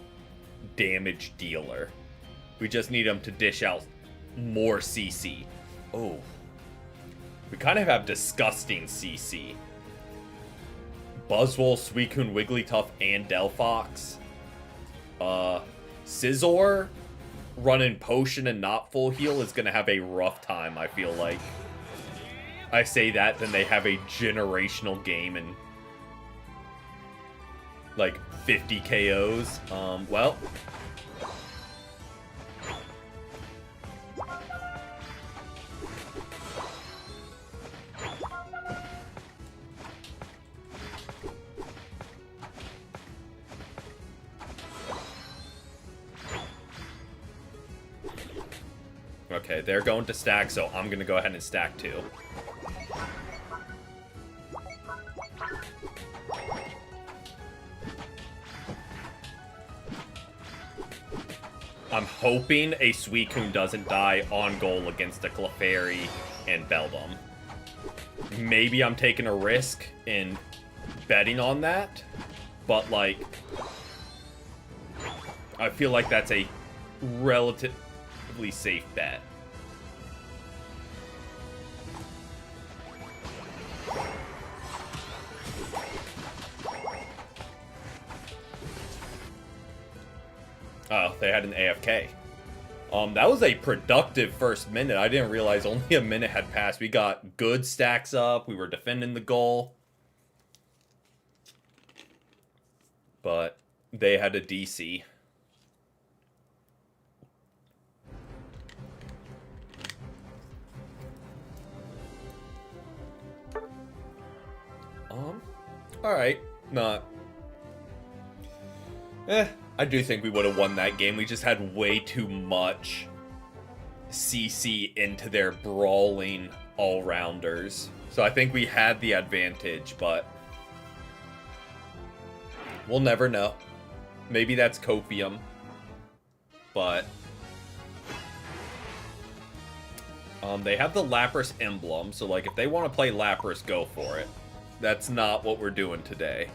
damage dealer. We just need him to dish out more CC. Oh. We kind of have disgusting CC. Buzzwole, Suicune, Wigglytuff, and Delphox. Scizor running Potion and not full heal is going to have a rough time, I feel like. I say that, then they have a generational game and like 50 KOs. Well. Okay, they're going to stack, so I'm going to go ahead and stack too. I'm hoping a Suicune doesn't die on goal against a Clefairy and Beldum. Maybe I'm taking a risk in betting on that, but like, I feel like that's a relatively safe bet. Oh, they had an AFK. That was a productive first minute. I didn't realize only a minute had passed. We got good stacks up. We were defending the goal. But they had a DC. Alright. Not... I do think we would have won that game. We just had way too much CC into their brawling all-rounders. So I think we had the advantage, but we'll never know. Maybe that's copium, but they have the Lapras emblem, so like if they want to play Lapras, go for it. That's not what we're doing today.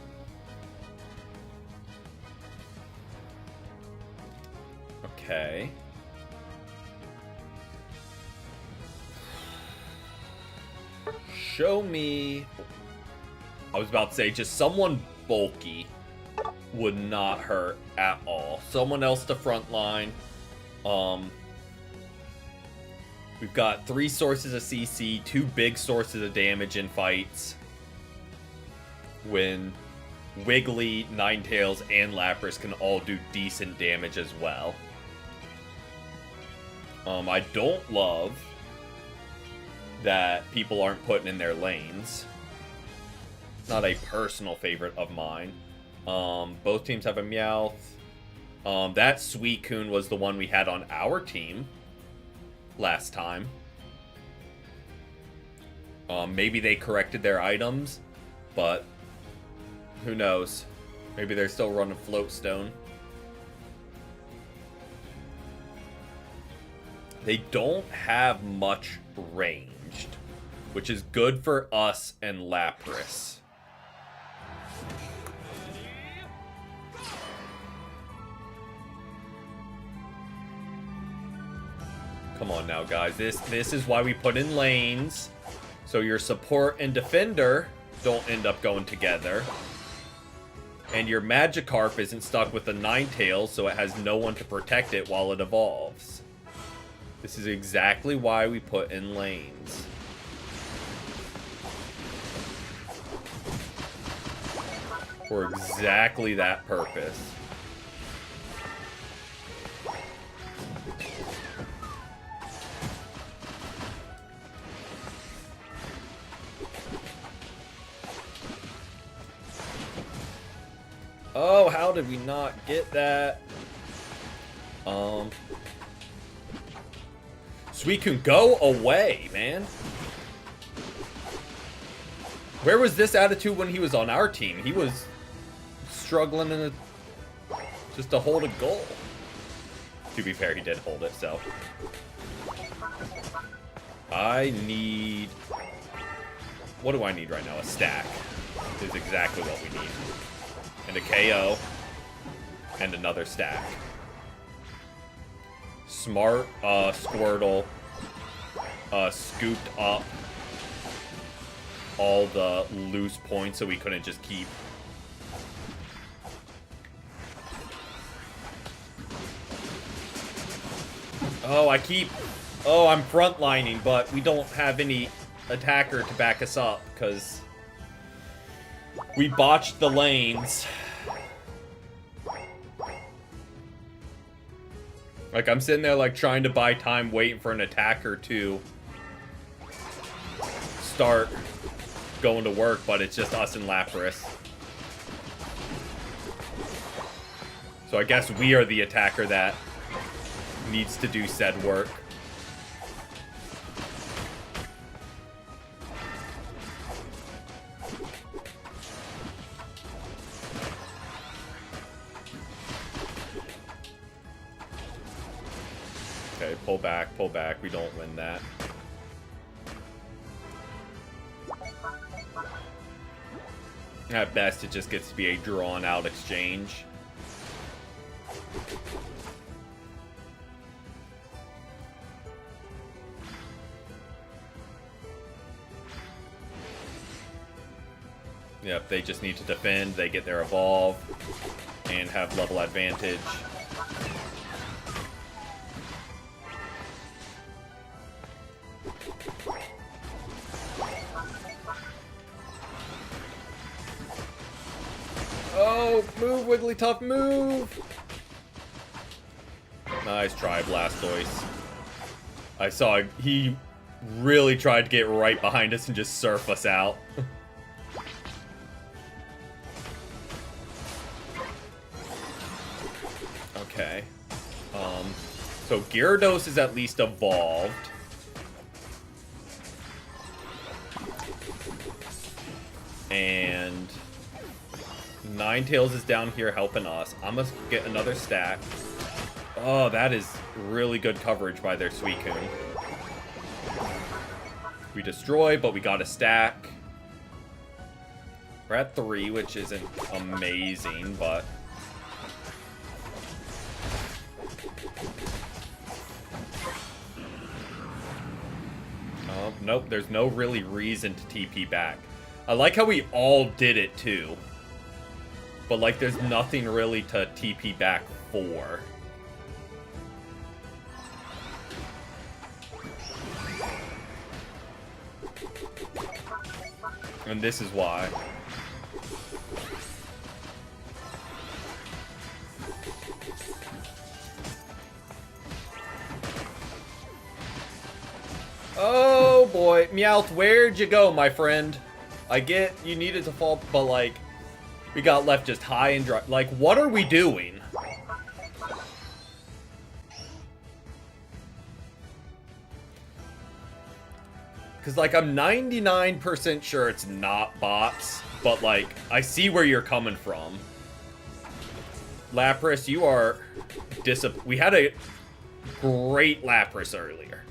Okay. show me... I was about to say, just someone bulky would not hurt at all. Someone else to front line. We've got 3 sources of CC, 2 big sources of damage in fights. When Wiggly, Ninetales, and Lapras can all do decent damage as well. I don't love that people aren't putting in their lanes. Not a personal favorite of mine. Both teams have a Meowth. That Suicune was the one we had on our team last time. Maybe they corrected their items, but who knows? Maybe they're still running Floatstone. They don't have much ranged, which is good for us and Lapras. Come on now, guys. This is why we put in lanes, so your support and defender don't end up going together. And your Magikarp isn't stuck with the Ninetales, so it has no one to protect it while it evolves. This is exactly why we put in lanes. For exactly that purpose. Oh, how did we not get that? Suicune, go away, man. Where was this attitude when he was on our team? He was struggling in just to hold a goal. To be fair, he did hold it, so. I need... What do I need right now? A stack is exactly what we need. And a KO. And another stack. Smart Squirtle scooped up all the loose points so we couldn't just keep. Oh, I'm frontlining, but we don't have any attacker to back us up because we botched the lanes. Like, I'm sitting there, like, trying to buy time, waiting for an attacker to start going to work, but it's just us and Lapras. So I guess we are the attacker that needs to do said work. Okay, pull back. We don't win that. At best, it just gets to be a drawn-out exchange. Yep, they just need to defend, they get their evolve, and have level advantage. Oh, move, Wigglytuff, move! Nice try, Blastoise. I saw he really tried to get right behind us and just surf us out. Okay. So Gyarados is at least evolved. And Ninetales is down here helping us. I'm gonna get another stack. Oh, that is really good coverage by their Suicune. We destroy, but we got a stack. We're at 3, which isn't amazing, but... Oh, Nope, there's no really reason to TP back. I like how we all did it too. But like there's nothing really to TP back for. And this is why. Oh boy, Meowth, where'd you go, my friend? I get you needed to fall, but like, we got left just high and dry. Like, what are we doing? Because, like, I'm 99% sure it's not bots, but, like, I see where you're coming from. Lapras, you are we had a great Lapras earlier.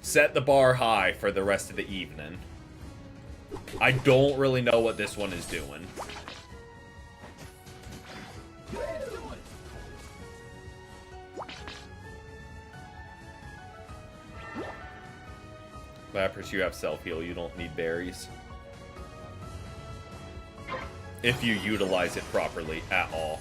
Set the bar high for the rest of the evening. I don't really know what this one is doing. Lapras, you have self-heal. You don't need berries. If you utilize it properly at all.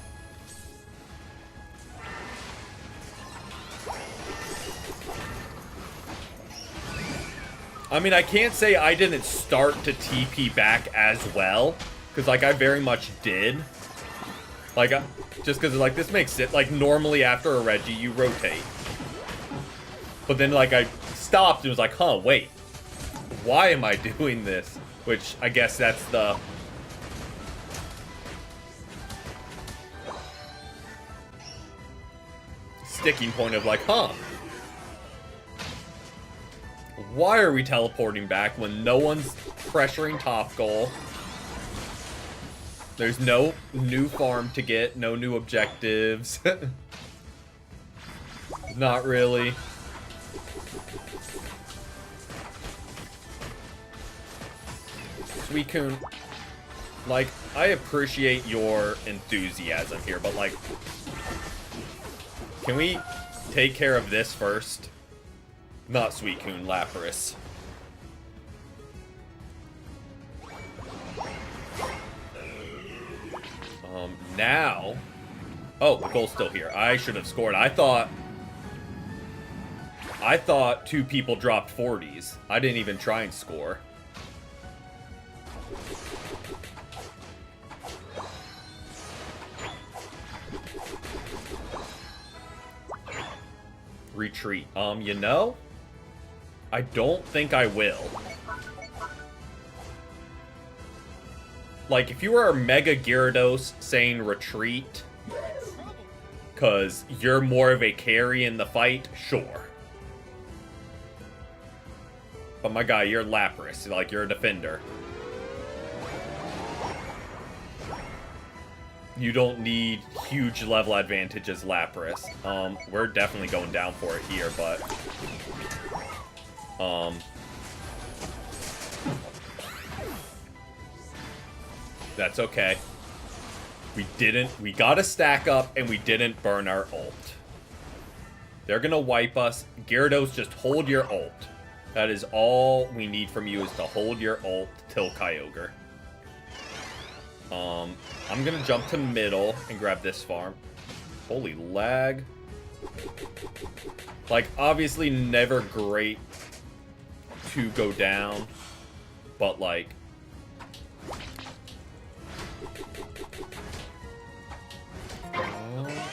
I mean, I can't say I didn't start to TP back as well. Because, like, I very much did. Like, just because, like, this makes it, like, normally after a Reggie, you rotate. But then, like, I stopped and was like, huh, wait. Why am I doing this? Which, I guess that's the... sticking point of, like, huh. Why are we teleporting back when no one's pressuring top goal? There's no new farm to get, no new objectives. Not really. Suicune, like, I appreciate your enthusiasm here, but, like, can we take care of this first? Not Suicune, Lapras. Now... Oh, the goal's still here. I should have scored. I thought 2 people dropped 40s. I didn't even try and score. Retreat. You know, I don't think I will. Like, if you were a Mega Gyarados saying retreat, because you're more of a carry in the fight, sure. But my guy, you're Lapras. Like, you're a defender. You don't need huge level advantages, Lapras. We're definitely going down for it here, but... that's okay. We got a stack up, and we didn't burn our ult. They're gonna wipe us. Gyarados, just hold your ult. That is all we need from you, is to hold your ult till Kyogre. I'm gonna jump to middle and grab this farm. Holy lag. Like, obviously never great to go down, but like...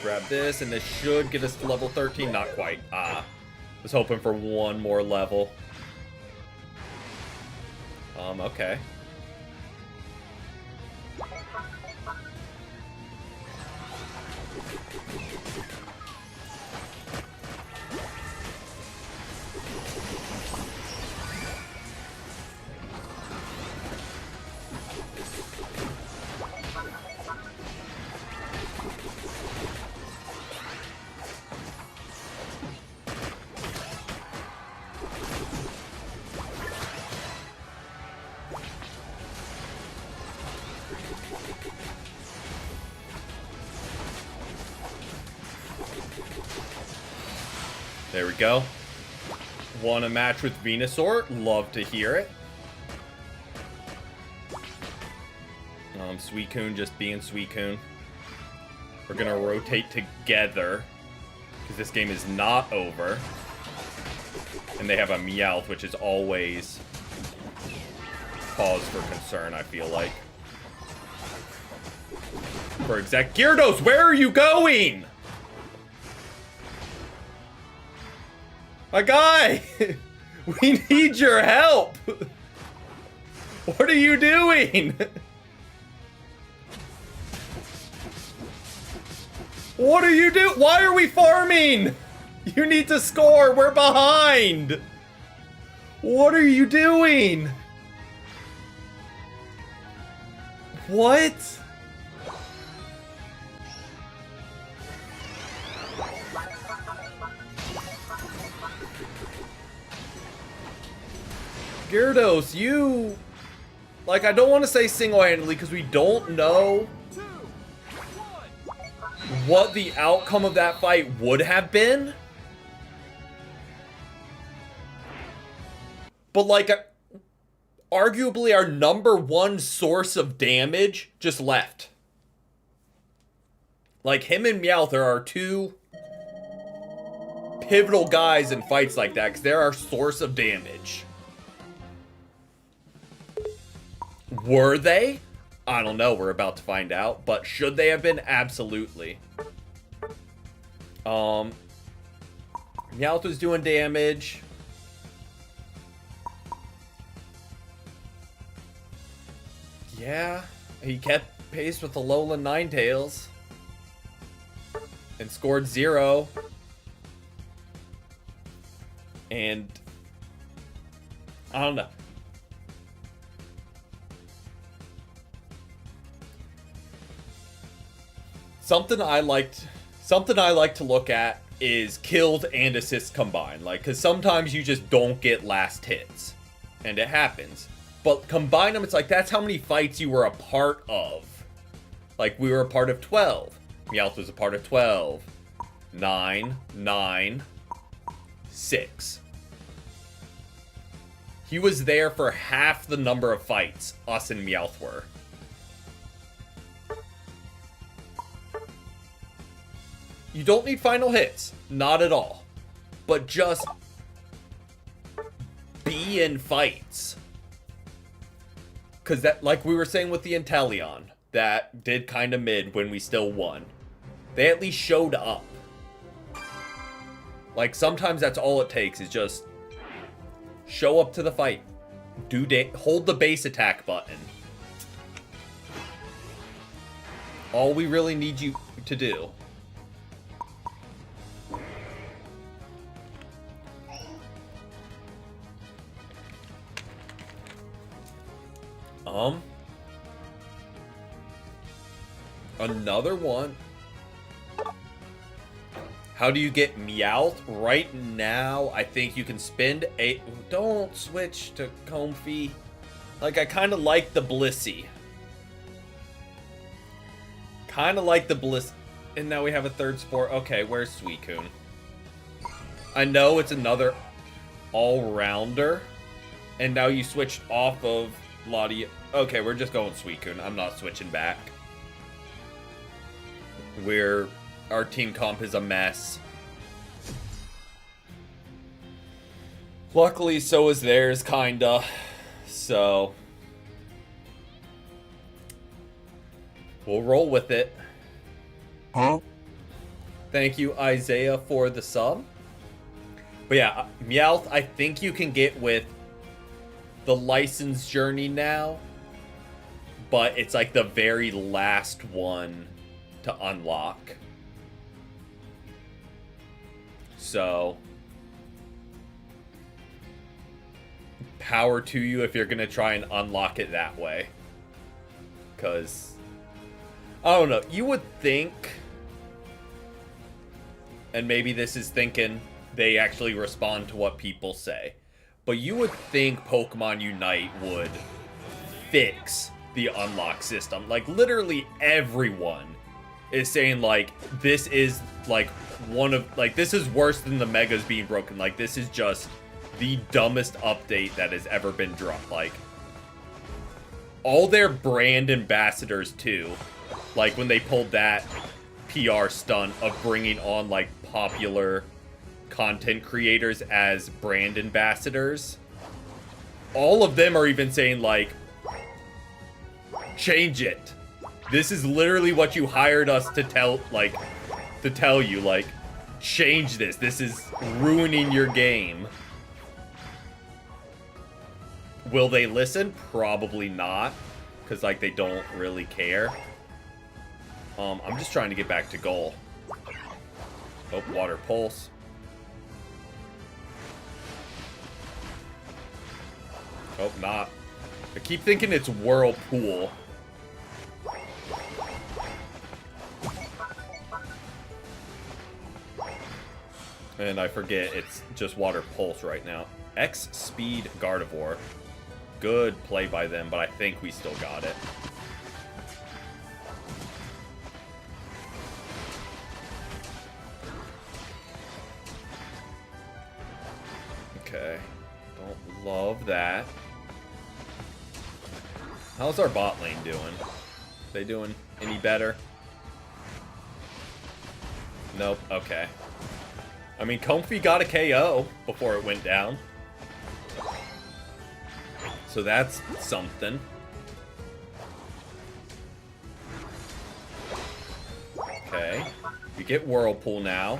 grab this, and this should get us to level 13. Not quite. Was hoping for one more level. Okay. There we go. Want a match with Venusaur? Love to hear it. Suicune just being Suicune. We're gonna rotate together, because this game is not over. And they have a Meowth, which is always cause for concern, I feel like. For exact Gyarados, where are you going? My guy! We need your help! What are you doing? What are you doing? Why are we farming? You need to score. We're behind. What are you doing? What? Gyarados, you... Like, I don't want to say single-handedly because we don't know what the outcome of that fight would have been. But, like, arguably our #1 source of damage just left. Like, him and Meowth are our two pivotal guys in fights like that because they're our source of damage. Were they? I don't know. We're about to find out. But should they have been? Absolutely. Meowth was doing damage. Yeah. He kept pace with the Alolan Ninetales. And scored 0. And... I don't know. Something I like to look at is kills and assists combined. Like, because sometimes you just don't get last hits. And it happens. But combine them, it's like, that's how many fights you were a part of. Like, we were a part of 12. Meowth was a part of 12. 9, 9, 6. He was there for half the number of fights us and Meowth were. You don't need final hits. Not at all. But just be in fights. Because that, like we were saying with the Inteleon, that did kind of mid when we still won. They at least showed up. Like, sometimes that's all it takes is just show up to the fight. Hold the base attack button. All we really need you to do. Another one. How do you get Meowth? Right now, I think you can spend a... Don't switch to Comfey. Like, I kind of like the Blissey. Kind of like the Bliss... And now we have a third sport. Okay, where's Suicune? I know it's another all-rounder. And now you switched off of Lottie. Okay, we're just going Suicune. I'm not switching back. Our team comp is a mess. Luckily, so is theirs, kinda. So we'll roll with it. Huh? Thank you, Isaiah, for the sub. But yeah, Meowth, I think you can get with the license journey now. But it's like the very last one to unlock. So, power to you if you're going to try and unlock it that way. Because, I don't know, you would think, and maybe this is thinking they actually respond to what people say, but you would think Pokemon Unite would fix the unlock system. Like, literally everyone is saying, like, this is, like, one of, like, this is worse than the Megas being broken. Like, this is just the dumbest update that has ever been dropped. Like, all their brand ambassadors, too. Like, when they pulled that PR stunt of bringing on, like, popular content creators as brand ambassadors. All of them are even saying, like, change it. This is literally what you hired us to tell, like, to tell you, like, change this. This is ruining your game. Will they listen? Probably not. Because, like, they don't really care. I'm just trying to get back to goal. Oh, water pulse. Oh, not. I keep thinking it's whirlpool. And I forget it's just water pulse right now. X speed Gardevoir. Good play by them, but I think we still got it. Okay. Don't love that. How's our bot lane doing? They doing any better? Nope. Okay. I mean, Comfy got a KO before it went down. So that's something. Okay. We get Whirlpool now.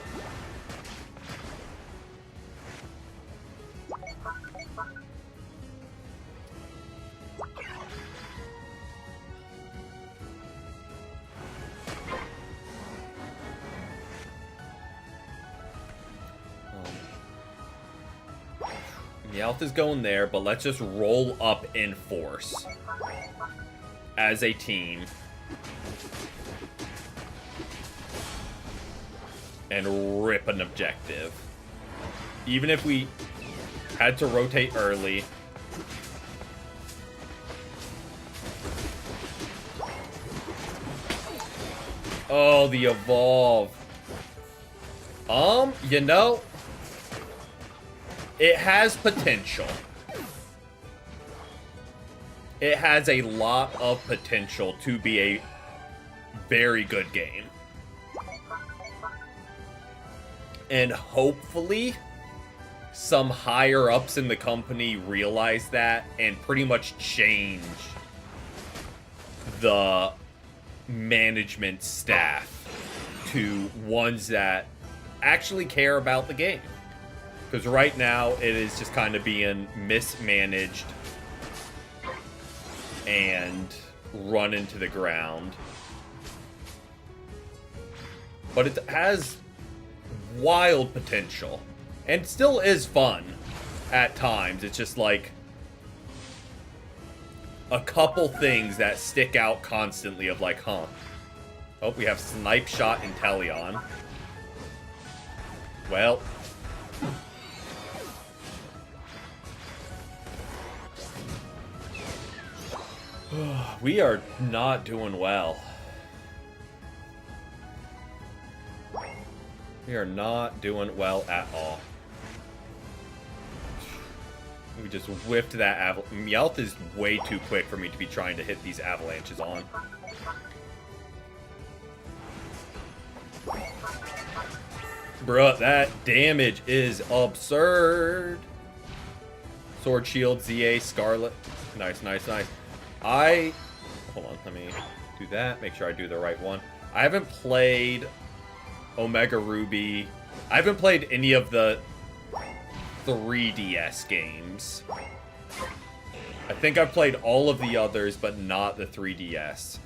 Meowth is going there, but let's just roll up in force as a team and rip an objective. Even if we had to rotate early. Oh, the evolve. You know, it has potential. It has a lot of potential to be a very good game. And hopefully, some higher ups in the company realize that and pretty much change the management staff to ones that actually care about the game. Because right now, it is just kind of being mismanaged and run into the ground. But it has wild potential. And still is fun at times. It's just like a couple things that stick out constantly of like, huh. Oh, we have Snipe Shot and Teleon. Well... we are not doing well. We are not doing well at all. We just whiffed that avalanche. Meowth is way too quick for me to be trying to hit these avalanches on. Bruh, that damage is absurd. Sword Shield, ZA, Scarlet. Nice, nice, nice. Hold on, let me do that. Make sure I do the right one. I haven't played Omega Ruby. I haven't played any of the 3DS games. I think I've played all of the others, but not the 3DS.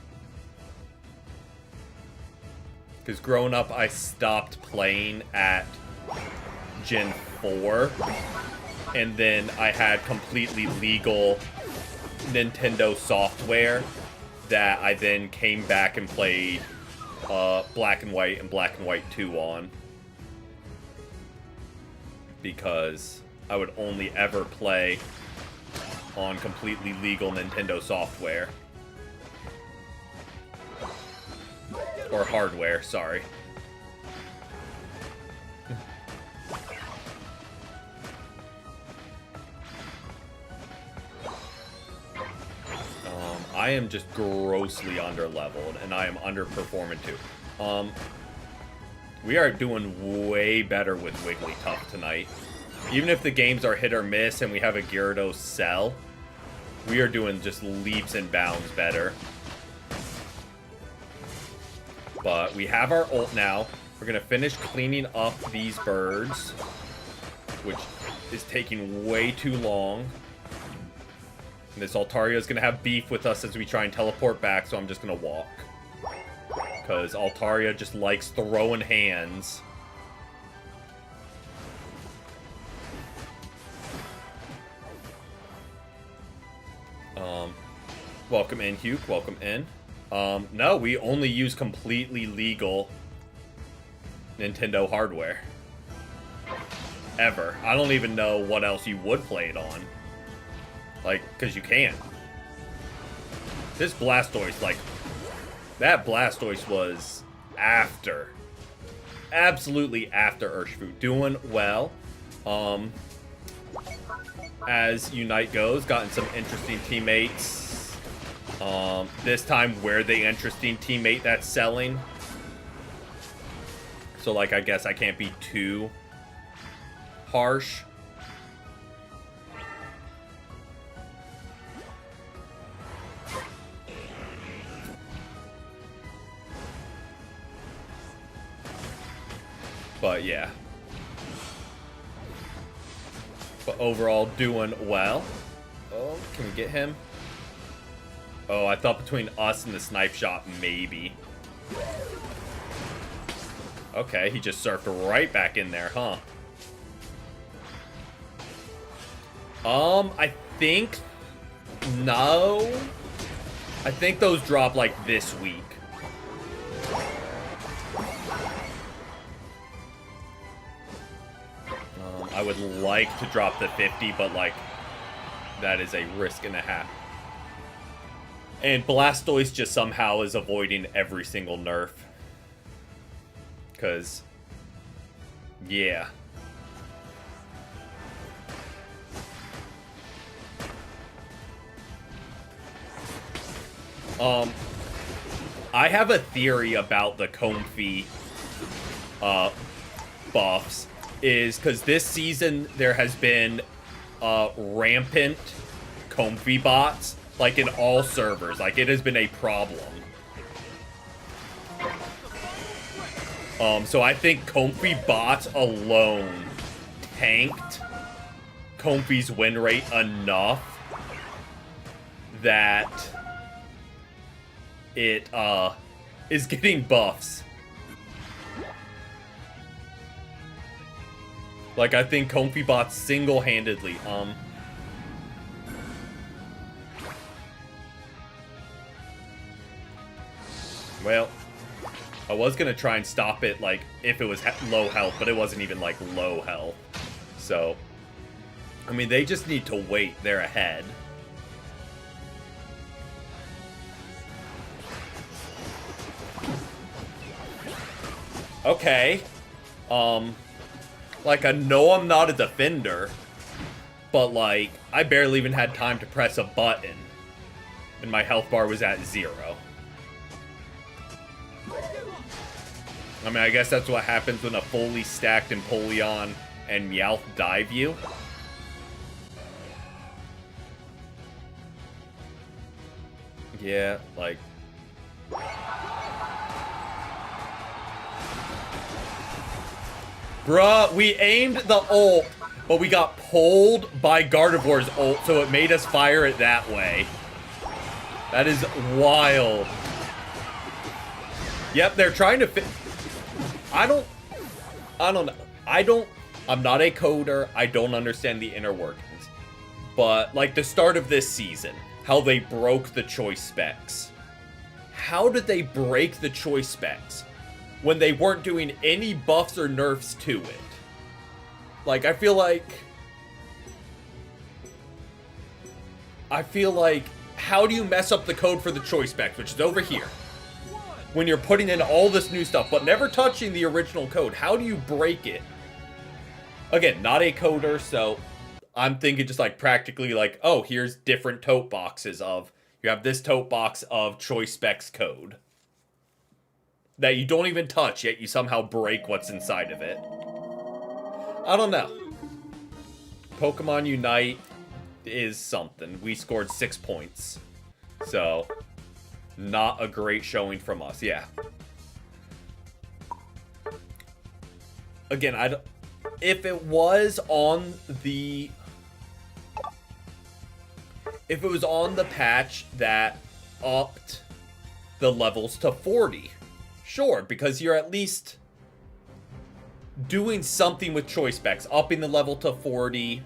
Because growing up, I stopped playing at Gen 4. And then I had completely legal Nintendo software that I then came back and played Black and White and Black and White 2 on. Because I would only ever play on completely legal Nintendo software. Or hardware, sorry. I am just grossly under-leveled, and I am underperforming too. We are doing way better with Wigglytuff tonight. Even if the games are hit or miss and we have a Gyarados Cell, we are doing just leaps and bounds better. But we have our ult now. We're going to finish cleaning up these birds, which is taking way too long. And this Altaria is going to have beef with us as we try and teleport back, so I'm just going to walk. Because Altaria just likes throwing hands. Welcome in, Hugh. Welcome in. No, we only use completely legal Nintendo hardware. Ever. I don't even know what else you would play it on. Like, because you can. This Blastoise, like, that Blastoise was after. Absolutely after Urshifu. Doing well. As Unite goes, gotten some interesting teammates. This time, we're the interesting teammate that's selling. So, like, I guess I can't be too harsh. But, yeah. But overall, doing well. Oh, can we get him? Oh, I thought between us and the snipe shot, maybe. Okay, he just surfed right back in there, huh? I think... No. I think those drop, like, this week. I would like to drop the 50, but, like, that is a risk and a half. And Blastoise just somehow is avoiding every single nerf. Because, yeah. I have a theory about the Comfey buffs. Is because this season there has been rampant Comfey bots. Like, in all servers. Like, it has been a problem. So I think Comfey bots alone tanked Comfey's win rate enough that it, is getting buffs. Like, I think Comfey bots single-handedly, well, I was gonna try and stop it, like, if it was low health, but it wasn't even, like, low health. So, I mean, they just need to wait. They're ahead. Okay. Like, I know I'm not a defender, but, like, I barely even had time to press a button, and my health bar was at 0. I mean, I guess that's what happens when a fully stacked Empoleon and Meowth dive you. Yeah, like... Bruh, we aimed the ult, but we got pulled by Gardevoir's ult, so it made us fire it that way. That is wild. Yep, they're trying to fit... I don't know. I'm not a coder. I don't understand the inner workings. But, like, the start of this season, how they broke the choice specs. How did they break the choice specs when they weren't doing any buffs or nerfs to it? Like, I feel like, how do you mess up the code for the choice specs, which is over here, when you're putting in all this new stuff, but never touching the original code? How do you break it? Again, not a coder, so I'm thinking just, like, practically, like, oh, here's different tote boxes of, You have this tote box of Choice Specs code that you don't even touch, yet you somehow break what's inside of it. I don't know. Pokemon Unite is something. We scored 6 points. So, not a great showing from us. Yeah. Again, if it was on the... If it was on the patch that upped the levels to 40, sure, because you're at least doing something with choice specs, upping the level to 40.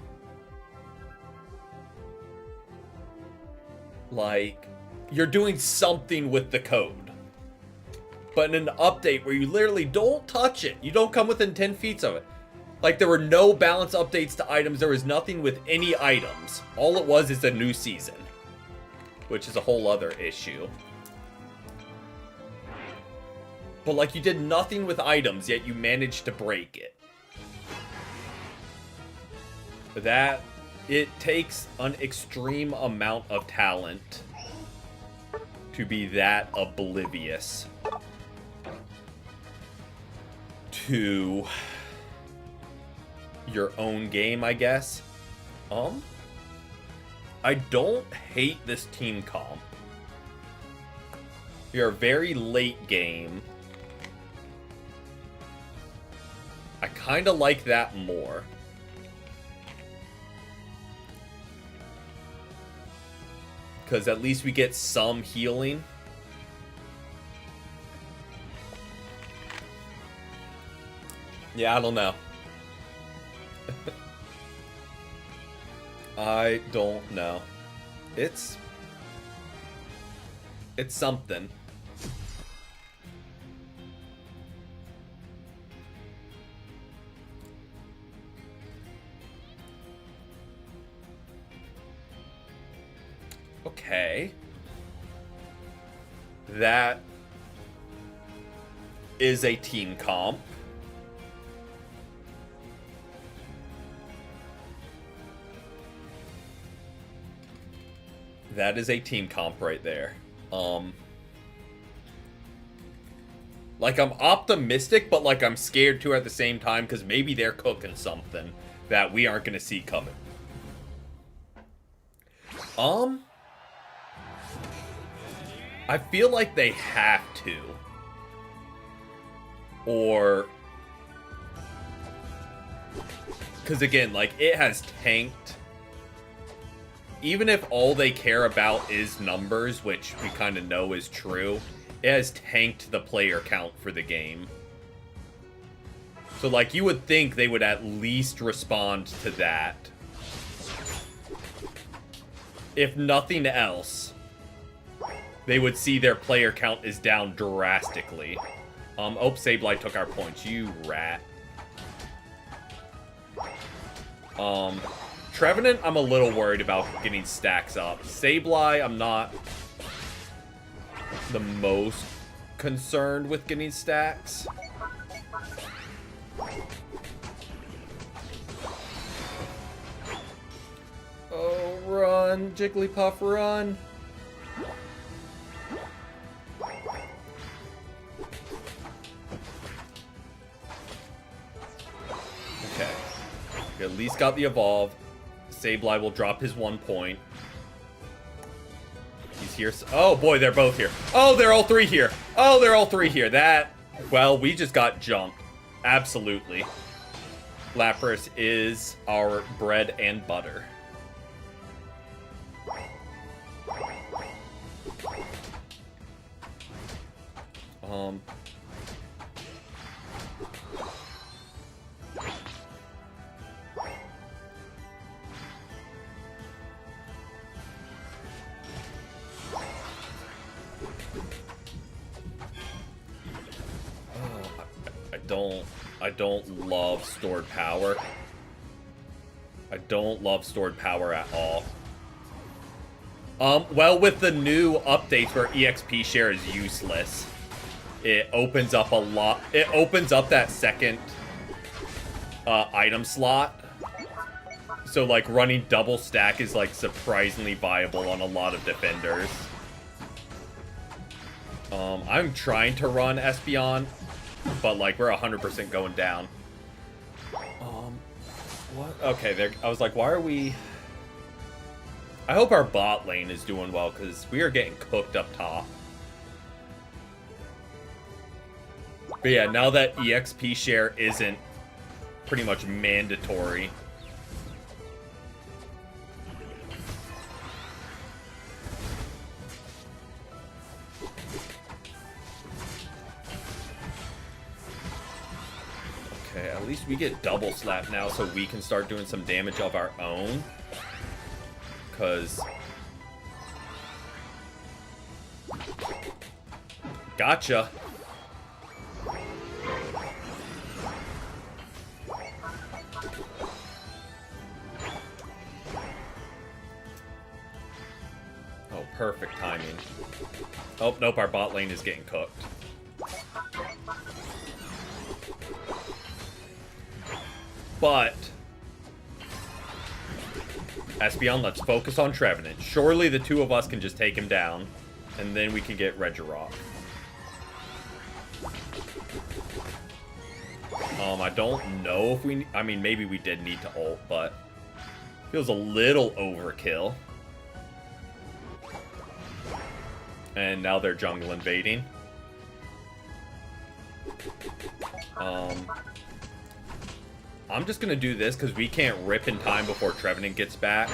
Like, you're doing something with the code. But in an update where you literally don't touch it, you don't come within 10 feet of it. Like, there were no balance updates to items. There was nothing with any items. All it was is a new season. Which is a whole other issue. But, like, you did nothing with items, yet you managed to break it. That... It takes an extreme amount of talent to be that oblivious to your own game, I guess. I don't hate this team comp. You're a very late game. I kind of like that more. Because at least we get some healing. Yeah, I don't know. I don't know. It's something. Okay. That is a team comp. That is a team comp right there. Like, I'm optimistic, but, like, I'm scared too at the same time, because maybe they're cooking something that we aren't going to see coming. I feel like they have to. Or... Because, again, like, it has tanked. Even if all they care about is numbers, which we kind of know is true, it has tanked the player count for the game. So, like, you would think they would at least respond to that. If nothing else, they would see their player count is down drastically. Oh, Sableye took our points. You rat. Trevenant, I'm a little worried about getting stacks up. Sableye, I'm not the most concerned with getting stacks. Oh, run, Jigglypuff, run. Okay. We at least got the evolve. Sableye will drop his 1 point. He's here. Oh, boy, they're both here. Oh, they're all three here. Oh, they're all three here. That, well, we just got jumped. Absolutely. Lapras is our bread and butter. I don't love stored power. I don't love stored power at all. Well, with the new updates where EXP share is useless, it opens up a lot. It opens up that second item slot. So, like, running double stack is, like, surprisingly viable on a lot of defenders. I'm trying to run Espeon, but, like, we're 100% going down. What? Okay, there. I was like, why are we... I hope our bot lane is doing well, because we are getting cooked up top. But yeah, now that EXP share isn't pretty much mandatory... Okay, at least we get double slap now so we can start doing some damage of our own. Because... Gotcha. Oh, perfect timing. Oh, nope, our bot lane is getting cooked. But... Espeon, let's focus on Trevenant. Surely the two of us can just take him down. And then we can get Regirock. I don't know if we... I mean, maybe we did need to ult, but... Feels a little overkill. And now they're jungle invading. I'm just gonna do this because we can't rip in time before Trevenant gets back.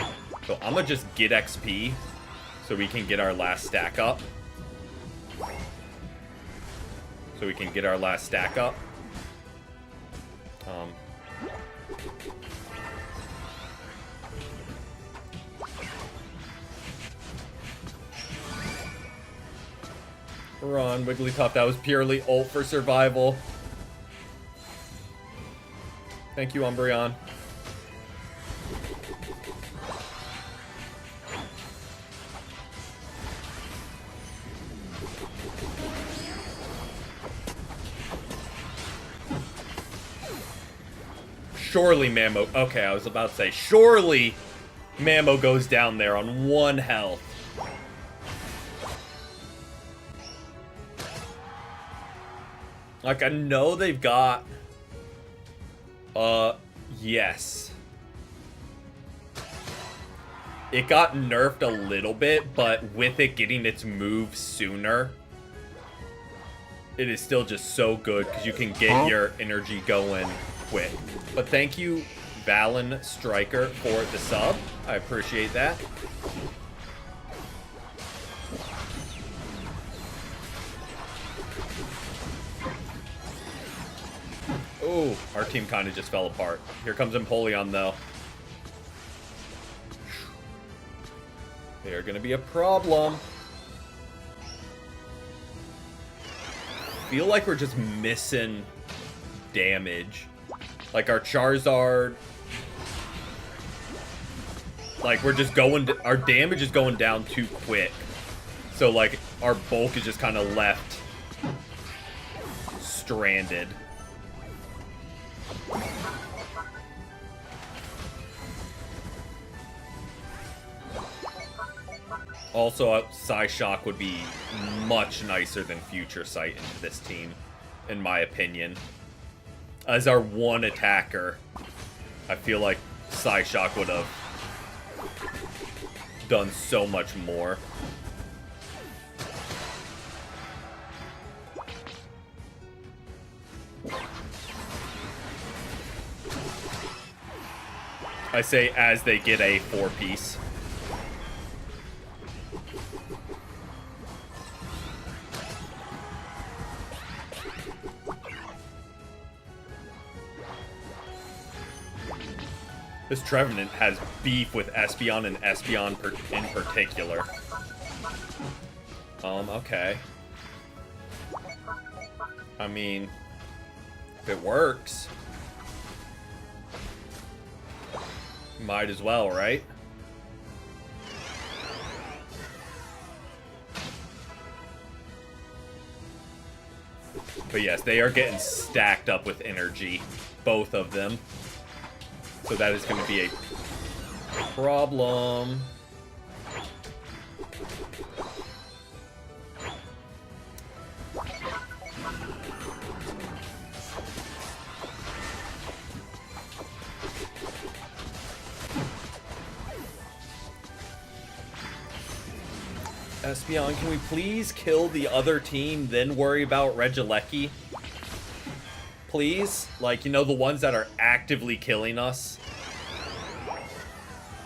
So I'm gonna just get XP so we can get our last stack up. Run, Wigglytuff. That was purely ult for survival. Thank you, Umbreon. Surely Mammo... Okay, I was about to say, surely Mammo goes down there on 1 health. Like, I know they've got... yes. It got nerfed a little bit, but with it getting its move sooner, it is still just so good because you can get your energy going quick. But thank you, Valen Striker, for the sub. I appreciate that. Oh, our team kind of just fell apart. Here comes Empoleon, though. They're going to be a problem. Feel like we're just missing damage. Like our Charizard. Like we're just going... Our damage is going down too quick. So like our bulk is just kind of left stranded. Also, Psyshock would be much nicer than Future Sight into this team, in my opinion. As our one attacker, I feel like Psyshock would have done so much more. I say as they get a 4-piece. This Trevenant has beef with Espeon and Espeon in particular. Okay. I mean, if it works, might as well, right? But yes, they are getting stacked up with energy, both of them. So that is going to be a problem. Espeon, can we please kill the other team, then worry about Regieleki? Please? Like, you know, the ones that are actively killing us?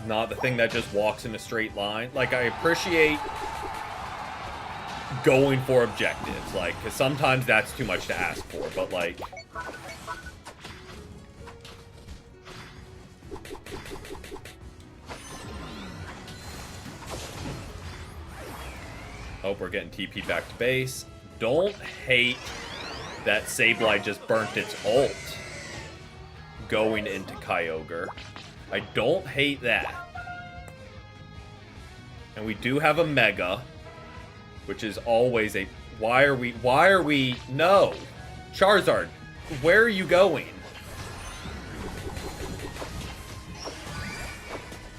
Not the thing that just walks in a straight line. Like, I appreciate going for objectives, like, because sometimes that's too much to ask for, but, like... Oh, we're getting TP back to base. Don't hate that Sableye just burnt its ult going into Kyogre. I don't hate that. And we do have a Mega, which is always a... Why are we... No! Charizard, where are you going?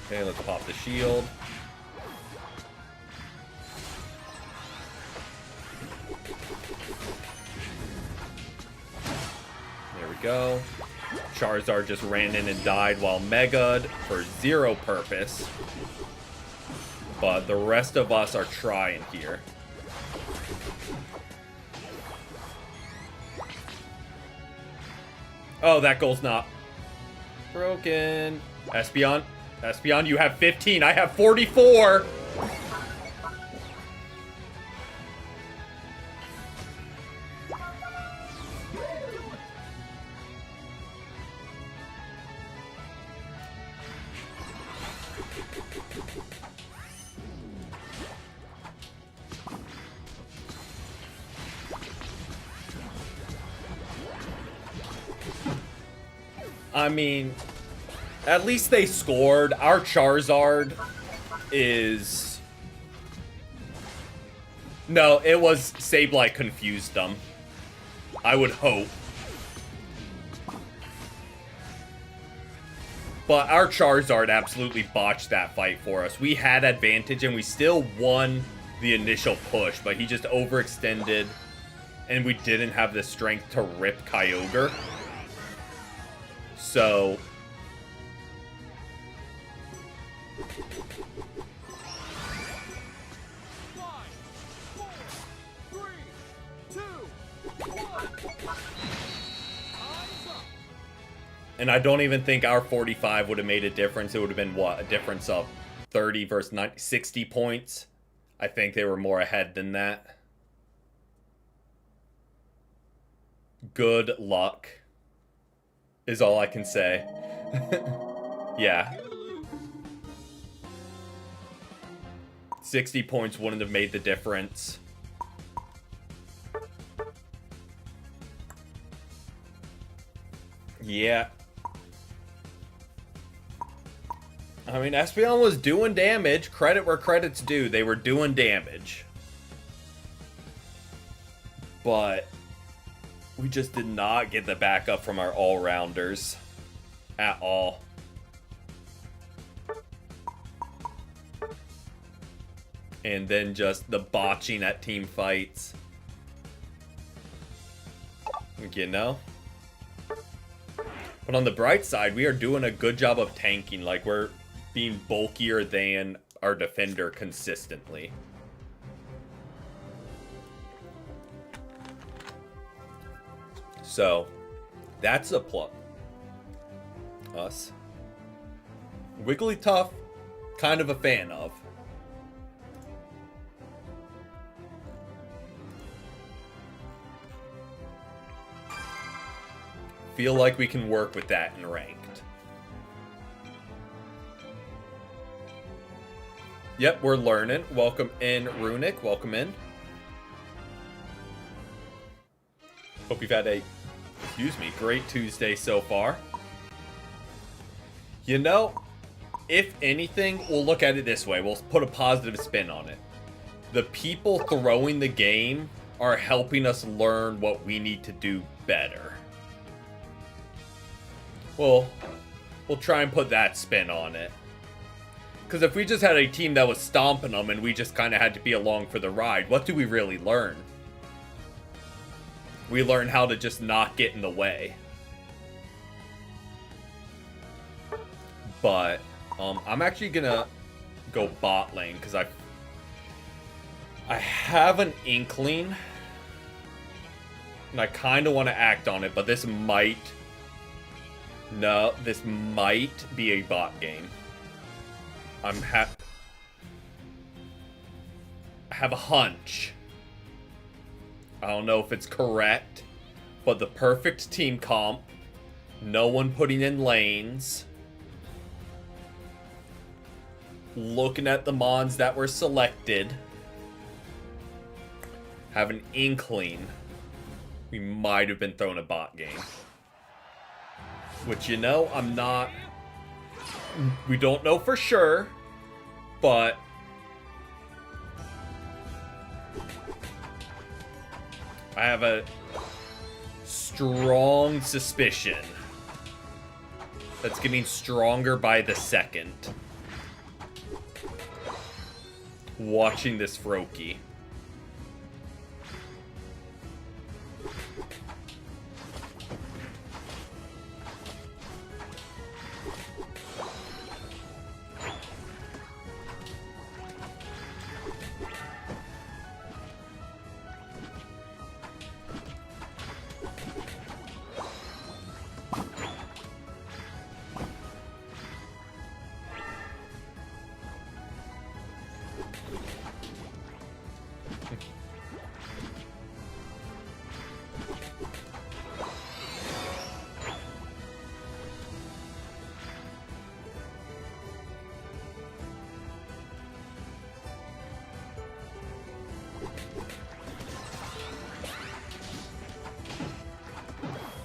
Okay, let's pop the shield. There we go. Charizard just ran in and died while Mega'd for zero purpose. But the rest of us are trying here. Oh, that goal's not broken. Espeon, Espeon, you have 15. I have 44. I mean, at least they scored. Our Charizard is... No, it was Sableye confused them. I would hope. But our Charizard absolutely botched that fight for us. We had advantage and we still won the initial push, but he just overextended and we didn't have the strength to rip Kyogre. So... And I don't even think our 45 would have made a difference. It would have been, what, a difference of 30 versus 90, 60 points? I think they were more ahead than that. Good luck is all I can say. Yeah. 60 points wouldn't have made the difference. Yeah. I mean, Espeon was doing damage. Credit where credit's due. They were doing damage. But we just did not get the backup from our all-rounders at all. And then just the botching at team fights. You know? But on the bright side, we are doing a good job of tanking. Like, we're being bulkier than our defender consistently. So, that's a plus. Us. Wigglytuff, kind of a fan of. Feel like we can work with that in ranked. Yep, we're learning. Welcome in, Runic. Welcome in. Hope you've had a, excuse me, great Tuesday so far. You know, if anything, we'll look at it this way. We'll put a positive spin on it. The people throwing the game are helping us learn what we need to do better. We'll try and put that spin on it. Because if we just had a team that was stomping them and we just kind of had to be along for the ride, what do we really learn? We learn how to just not get in the way. But I'm actually gonna go bot lane because I have an inkling, and I kind of want to act on it, but this might be a bot game. I have a hunch. I don't know if it's correct, but the perfect team comp, no one putting in lanes, looking at the mons that were selected, have an inkling we might have been thrown a bot game. Which, you know, we don't know for sure, but I have a strong suspicion that's getting stronger by the second. Watching this Froakie.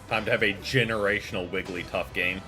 Time to have a generational Wigglytuff game.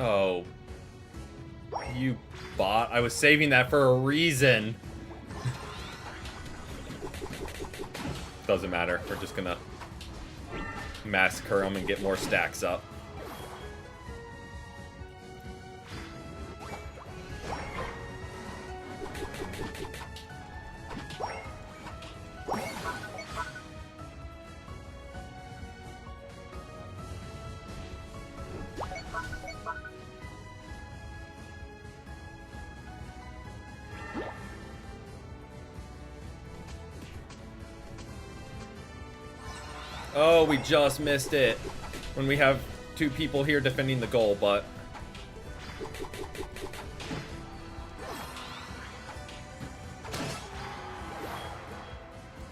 Oh. You bot. I was saving that for a reason. Doesn't matter. We're just gonna massacre them and get more stacks up. Oh, we just missed it when we have two people here defending the goal, but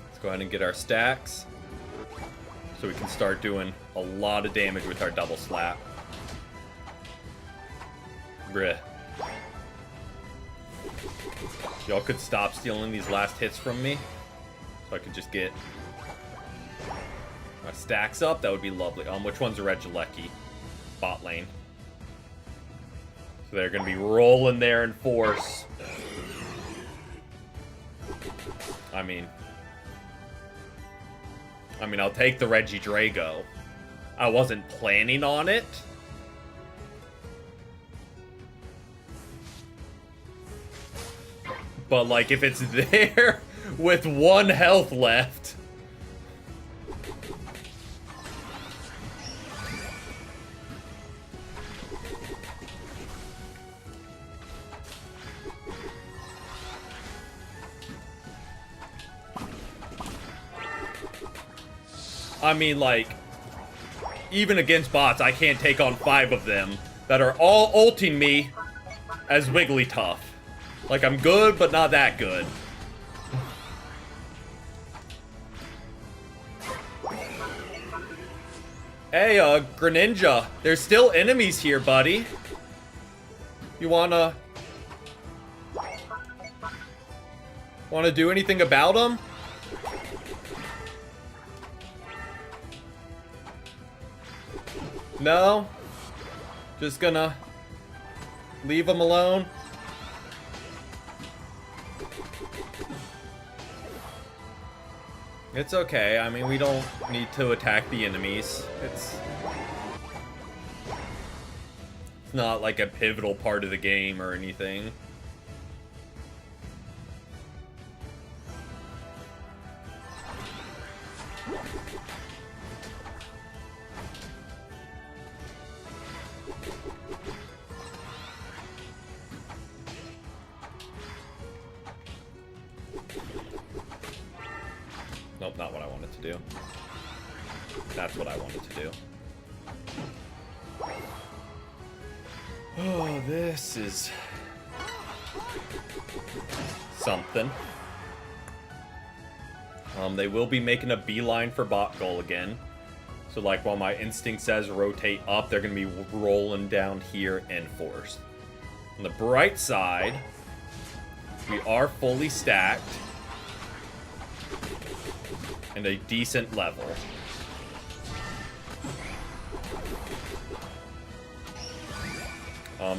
let's go ahead and get our stacks so we can start doing a lot of damage with our double slap. Bruh. Y'all could stop stealing these last hits from me so I could just get my stacks up. That would be lovely. Which one's a Regieleki? Bot lane. So they're going to be rolling there in force. I mean, I'll take the Regidrago. I wasn't planning on it. But, like, if it's there with 1 health left. I mean, like, even against bots, I can't take on 5 of them that are all ulting me as Wigglytuff. Like, I'm good, but not that good. Hey, Greninja, there's still enemies here, buddy. You wanna do anything about him? No? Just gonna leave him alone? It's okay. I mean, we don't need to attack the enemies. It's not like a pivotal part of the game or anything. Nope, not what I wanted to do. That's what I wanted to do. Oh, this is something. They will be making a beeline for bot goal again. So, like, while my instinct says rotate up, they're going to be rolling down here in force. On the bright side, we are fully stacked. And a decent level.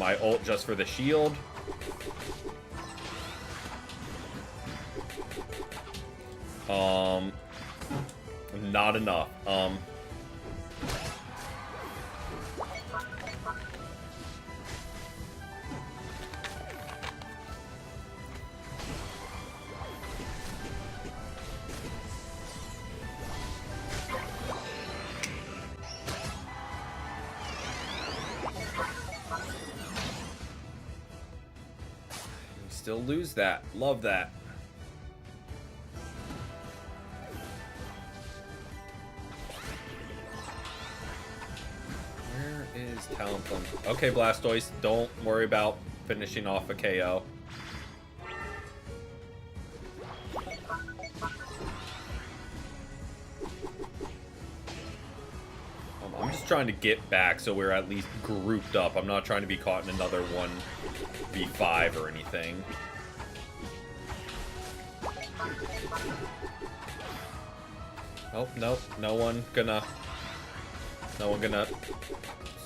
I ult just for the shield. Not enough. Still lose that. Love that. Where is Talonflame? Okay, Blastoise, don't worry about finishing off a KO. I'm just trying to get back so we're at least grouped up. I'm not trying to be caught in another 1v5 or anything. Oh, nope. No one gonna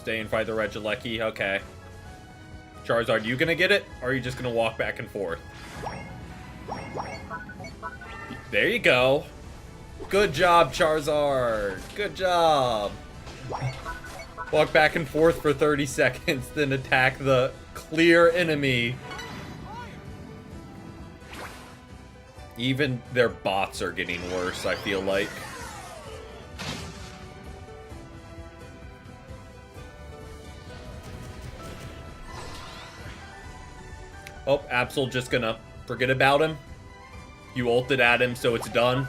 stay and fight the Regieleki. Okay. Charizard, you gonna get it? Or are you just gonna walk back and forth? There you go. Good job, Charizard. Good job. Walk back and forth for 30 seconds, then attack the clear enemy. Even their bots are getting worse, I feel like. Oh, Absol just gonna forget about him. You ulted at him, so it's done.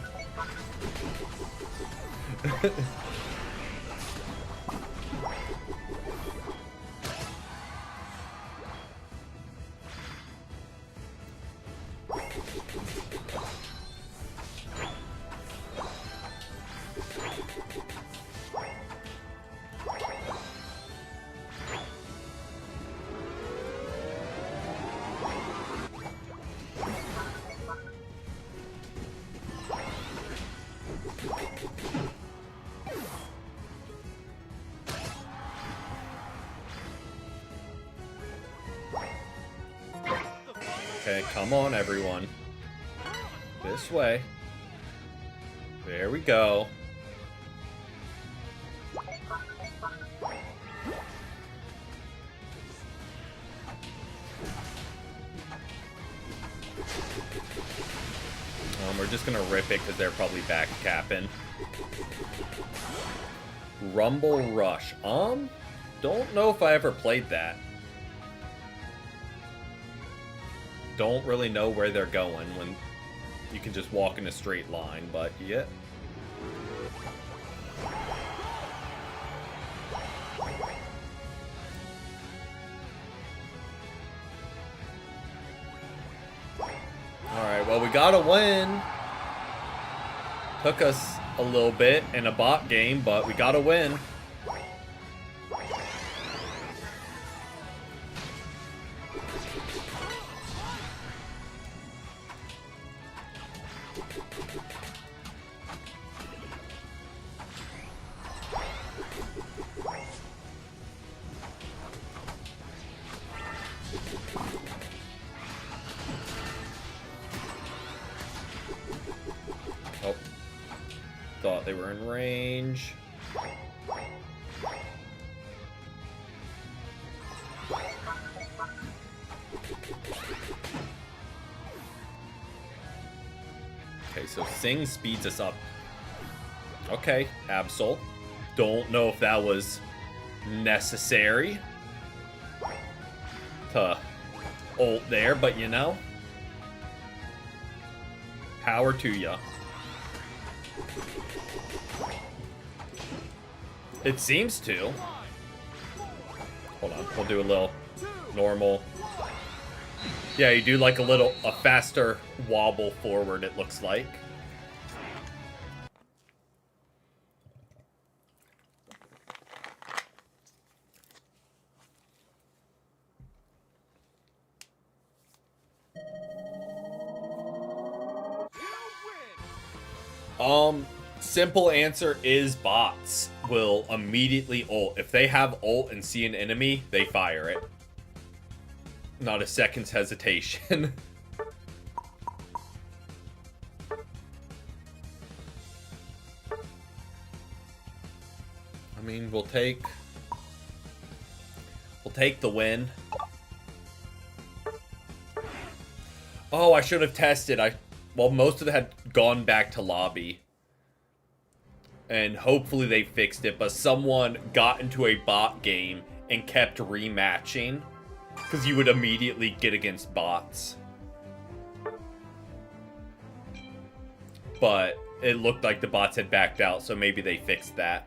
Okay, come on, everyone. This way. There we go. We're just gonna rip it because they're probably back capping. Rumble Rush. Don't know if I ever played that. Don't really know where they're going when you can just walk in a straight line, but yeah. Alright, well, we gotta win. Took us a little bit in a bot game, but we gotta win. Thought they were in range. Okay, so Sing speeds us up. Okay, Absol. Don't know if that was necessary to ult there, but you know. Power to ya. It seems to. Hold on, we'll do a little normal. Yeah, you do like a faster wobble forward, it looks like. Simple answer is bots will immediately ult. If they have ult and see an enemy, they fire it. Not a second's hesitation. I mean, we'll take the win. Oh, I should have tested. Well, most of it had gone back to lobby. And hopefully they fixed it, but someone got into a bot game and kept rematching. Because you would immediately get against bots. But it looked like the bots had backed out, so maybe they fixed that.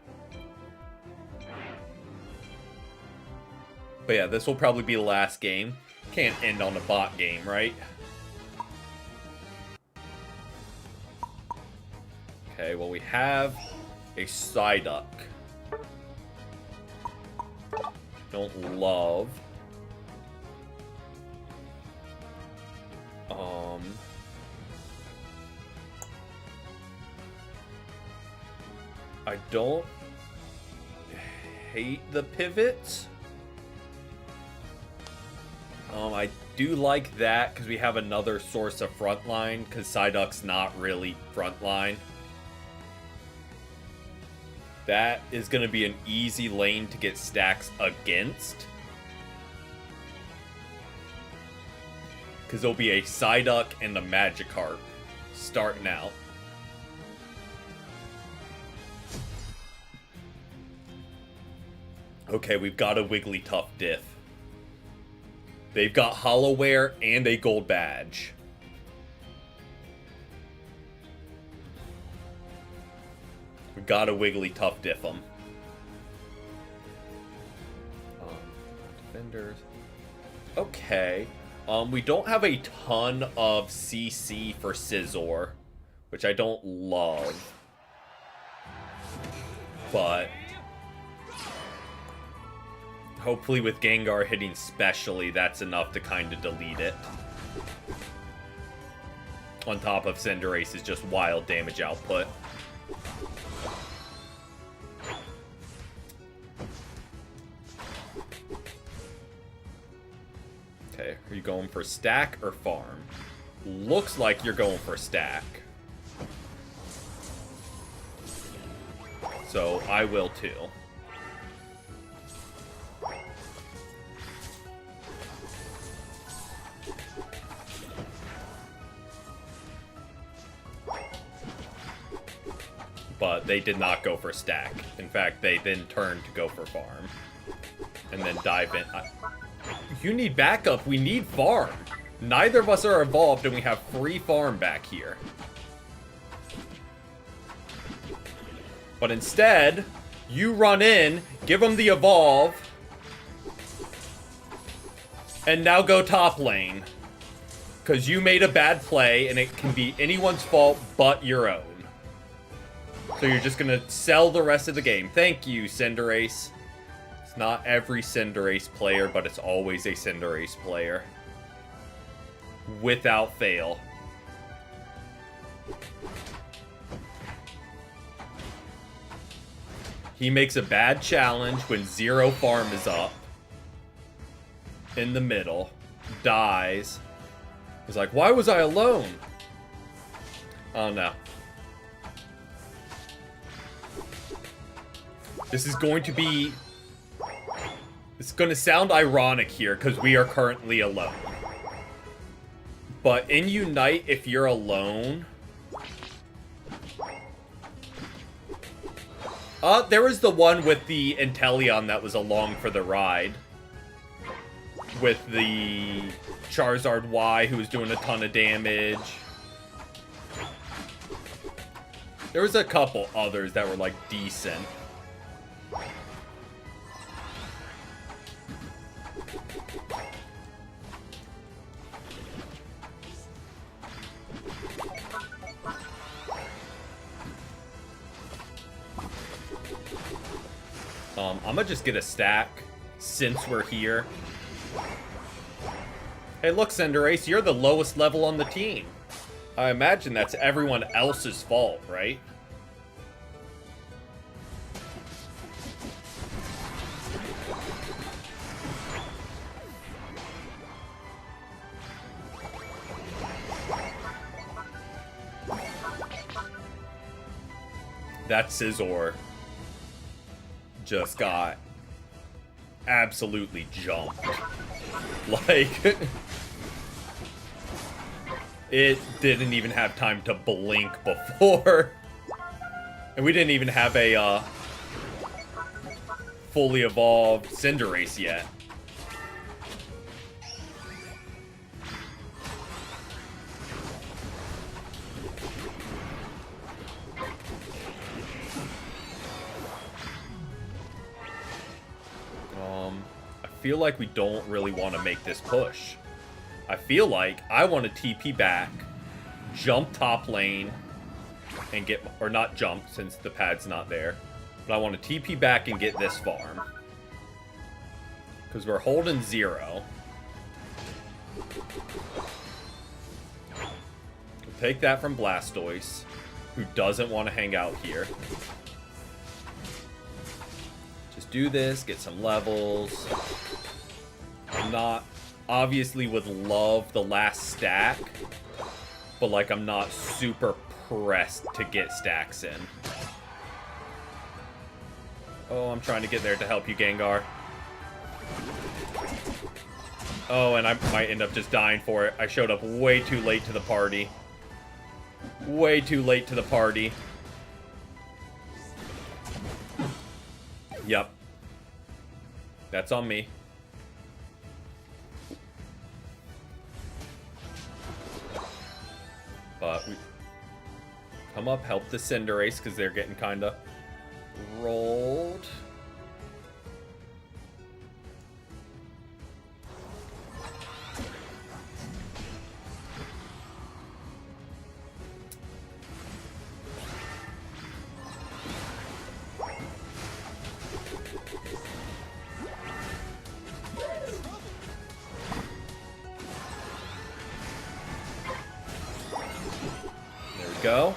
But yeah, this will probably be the last game. Can't end on a bot game, right? Okay, well we have a Psyduck. Don't love. I don't hate the pivot. I do like that because we have another source of frontline because Psyduck's not really frontline. That is going to be an easy lane to get stacks against. Because there'll be a Psyduck and a Magikarp starting out. Okay, we've got a Wigglytuff diff. They've got Hollowware and a gold badge. We've got a Wigglytuff diff them. Defenders. Okay. We don't have a ton of CC for Scizor, which I don't love. But hopefully with Gengar hitting specially, that's enough to kind of delete it. On top of Cinderace's just wild damage output. Okay, are you going for stack or farm? Looks like you're going for stack. So I will too. But they did not go for stack. In fact, they then turned to go for farm. And then dive in. You need backup. We need farm. Neither of us are evolved and we have free farm back here. But instead, you run in, give them the evolve, and now go top lane. Because you made a bad play and it can be anyone's fault but your own. So you're just going to sell the rest of the game. Thank you, Cinderace. It's not every Cinderace player, but it's always a Cinderace player. Without fail. He makes a bad challenge when 0 farm is up. In the middle. Dies. He's like, why was I alone? Oh no. This is going to be... It's going to sound ironic here, because we are currently alone. But in Unite, if you're alone... there was the one with the Inteleon that was along for the ride. With the Charizard Y, who was doing a ton of damage. There was a couple others that were, like, decent. I'm gonna just get a stack since we're here. Hey, look, Cinderace, you're the lowest level on the team. I imagine that's everyone else's fault, right? That Scizor just got absolutely jumped. Like, it didn't even have time to blink before. And we didn't even have a fully evolved Cinderace yet. I feel like we don't really want to make this push. I feel like I want to TP back, jump top lane, and get... Or not jump, since the pad's not there. But I want to TP back and get this farm. Because we're holding 0. We'll take that from Blastoise, who doesn't want to hang out here. Just do this, get some levels. I'm not... Obviously would love the last stack, but like I'm not super pressed to get stacks in. Oh, I'm trying to get there to help you, Gengar. Oh, and I might end up just dying for it. I showed up way too late to the party. Way too late to the party. Yep. That's on me. But we come up, help the Cinderace, because they're getting kind of rolled. Go.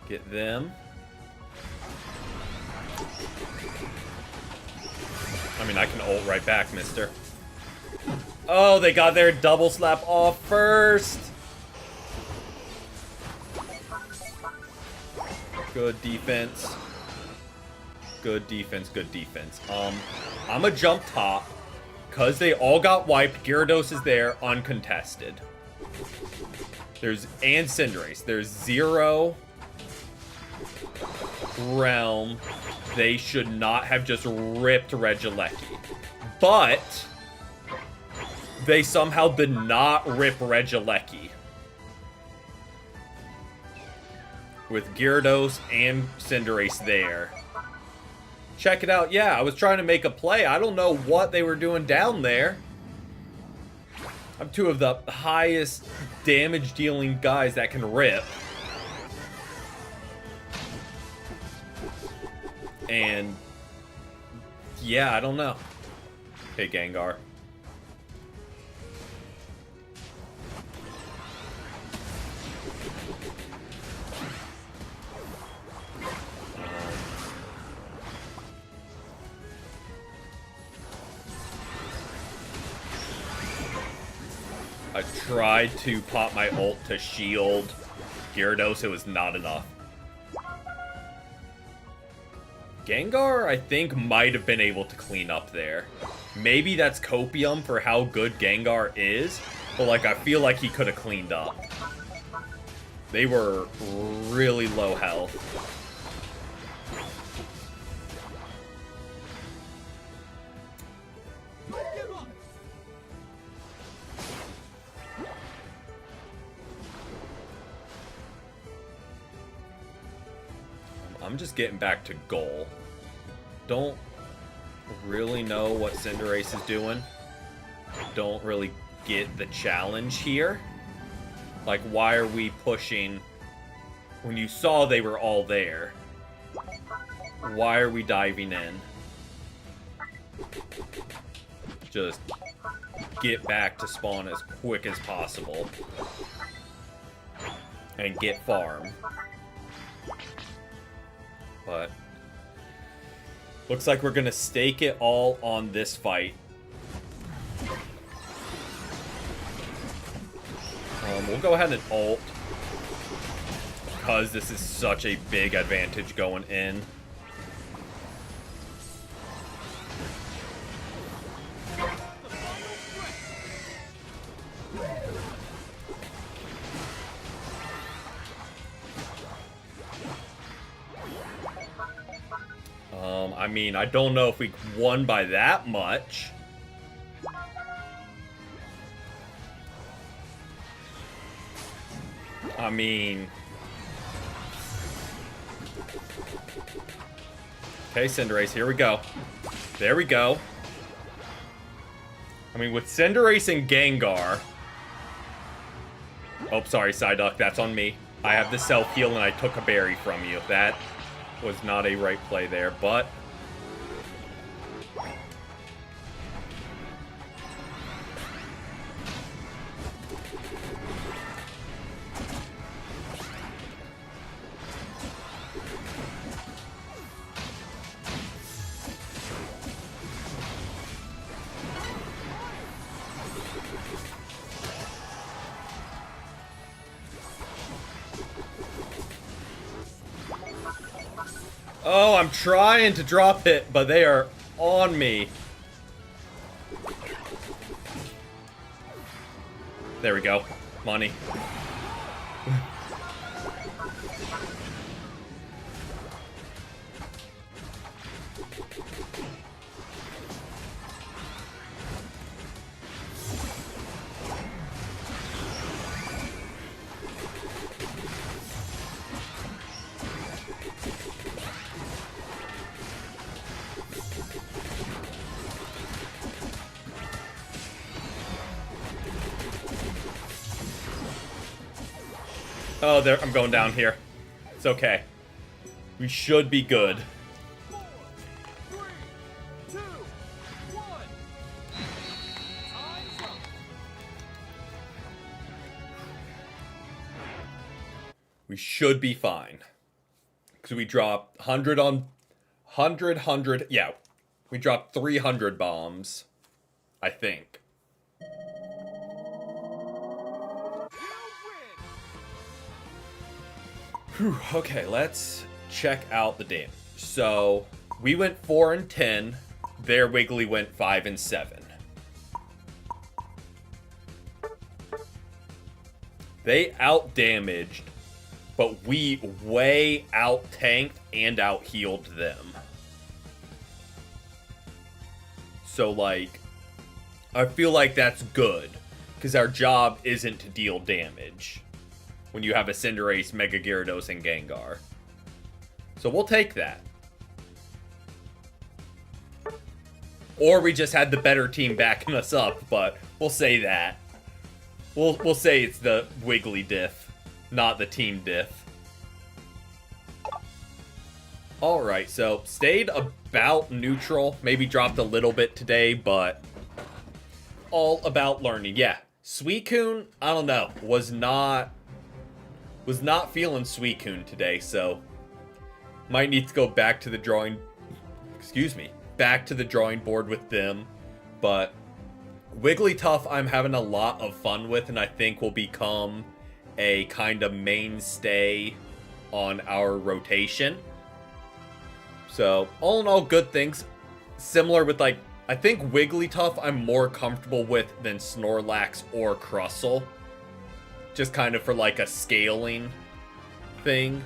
Get them. I mean, I can ult right back, mister. Oh, they got their double slap off first. Good defense. Good defense, good defense. I'm gonna jump top. Because they all got wiped, Gyarados is there, uncontested. And Cinderace. There's 0 realm. They should not have just ripped Regieleki. But they somehow did not rip Regieleki. With Gyarados and Cinderace there. Check it out. Yeah, I was trying to make a play. I don't know what they were doing down there. I'm 2 of the highest damage dealing guys that can rip. And yeah, I don't know. Hey, Gengar. I tried to pop my ult to shield Gyarados. It was not enough. Gengar, I think, might have been able to clean up there. Maybe that's copium for how good Gengar is, but, like, I feel like he could have cleaned up. They were really low health. I'm just getting back to goal. Don't really know what Cinderace is doing. Don't really get the challenge here. Like, why are we pushing when you saw they were all there? Why are we diving in? Just get back to spawn as quick as possible and get farm. But looks like we're gonna stake it all on this fight. We'll go ahead and ult, because this is such a big advantage going in. I mean, I don't know if we won by that much. I mean... Okay, Cinderace, here we go. There we go. I mean, with Cinderace and Gengar... Oh, sorry, Psyduck, that's on me. I have the self-heal and I took a berry from you. That was not a right play there, but... Oh, I'm trying to drop it, but they are on me. There we go. Money. Oh, there, I'm going down here. It's okay. We should be good. 4, 3, 2, 1. Time's up. We should be fine. Because we dropped 100 on... 100... Yeah. We dropped 300 bombs. I think. Whew, okay, let's check out the damage. So, we went 4 and 10. Their Wiggly went 5 and 7. They out-damaged, but we way out-tanked and out-healed them. So, like, I feel like that's good, because our job isn't to deal damage when you have a Cinderace, Mega Gyarados, and Gengar. So we'll take that. Or we just had the better team backing us up, but we'll say that. We'll say it's the Wiggly diff, not the team diff. Alright, so stayed about neutral. Maybe dropped a little bit today, but all about learning. Yeah, Suicune, I don't know, was not feeling Suicune today, so might need to go back to the drawing board with them. But Wigglytuff I'm having a lot of fun with, and I think will become a kind of mainstay on our rotation. So, all in all, good things. Similar with, like, I think Wigglytuff I'm more comfortable with than Snorlax or Crustle. Just kind of for, like, a scaling thing.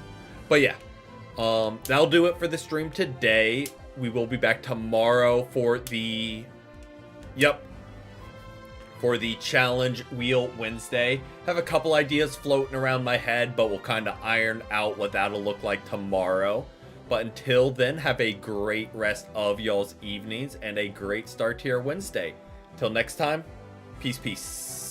But yeah, that'll do it for the stream today. We will be back tomorrow for the... Yep. For the Challenge Wheel Wednesday. Have a couple ideas floating around my head, but we'll kind of iron out what that'll look like tomorrow. But until then, have a great rest of y'all's evenings and a great start to your Wednesday. Till next time, peace, peace.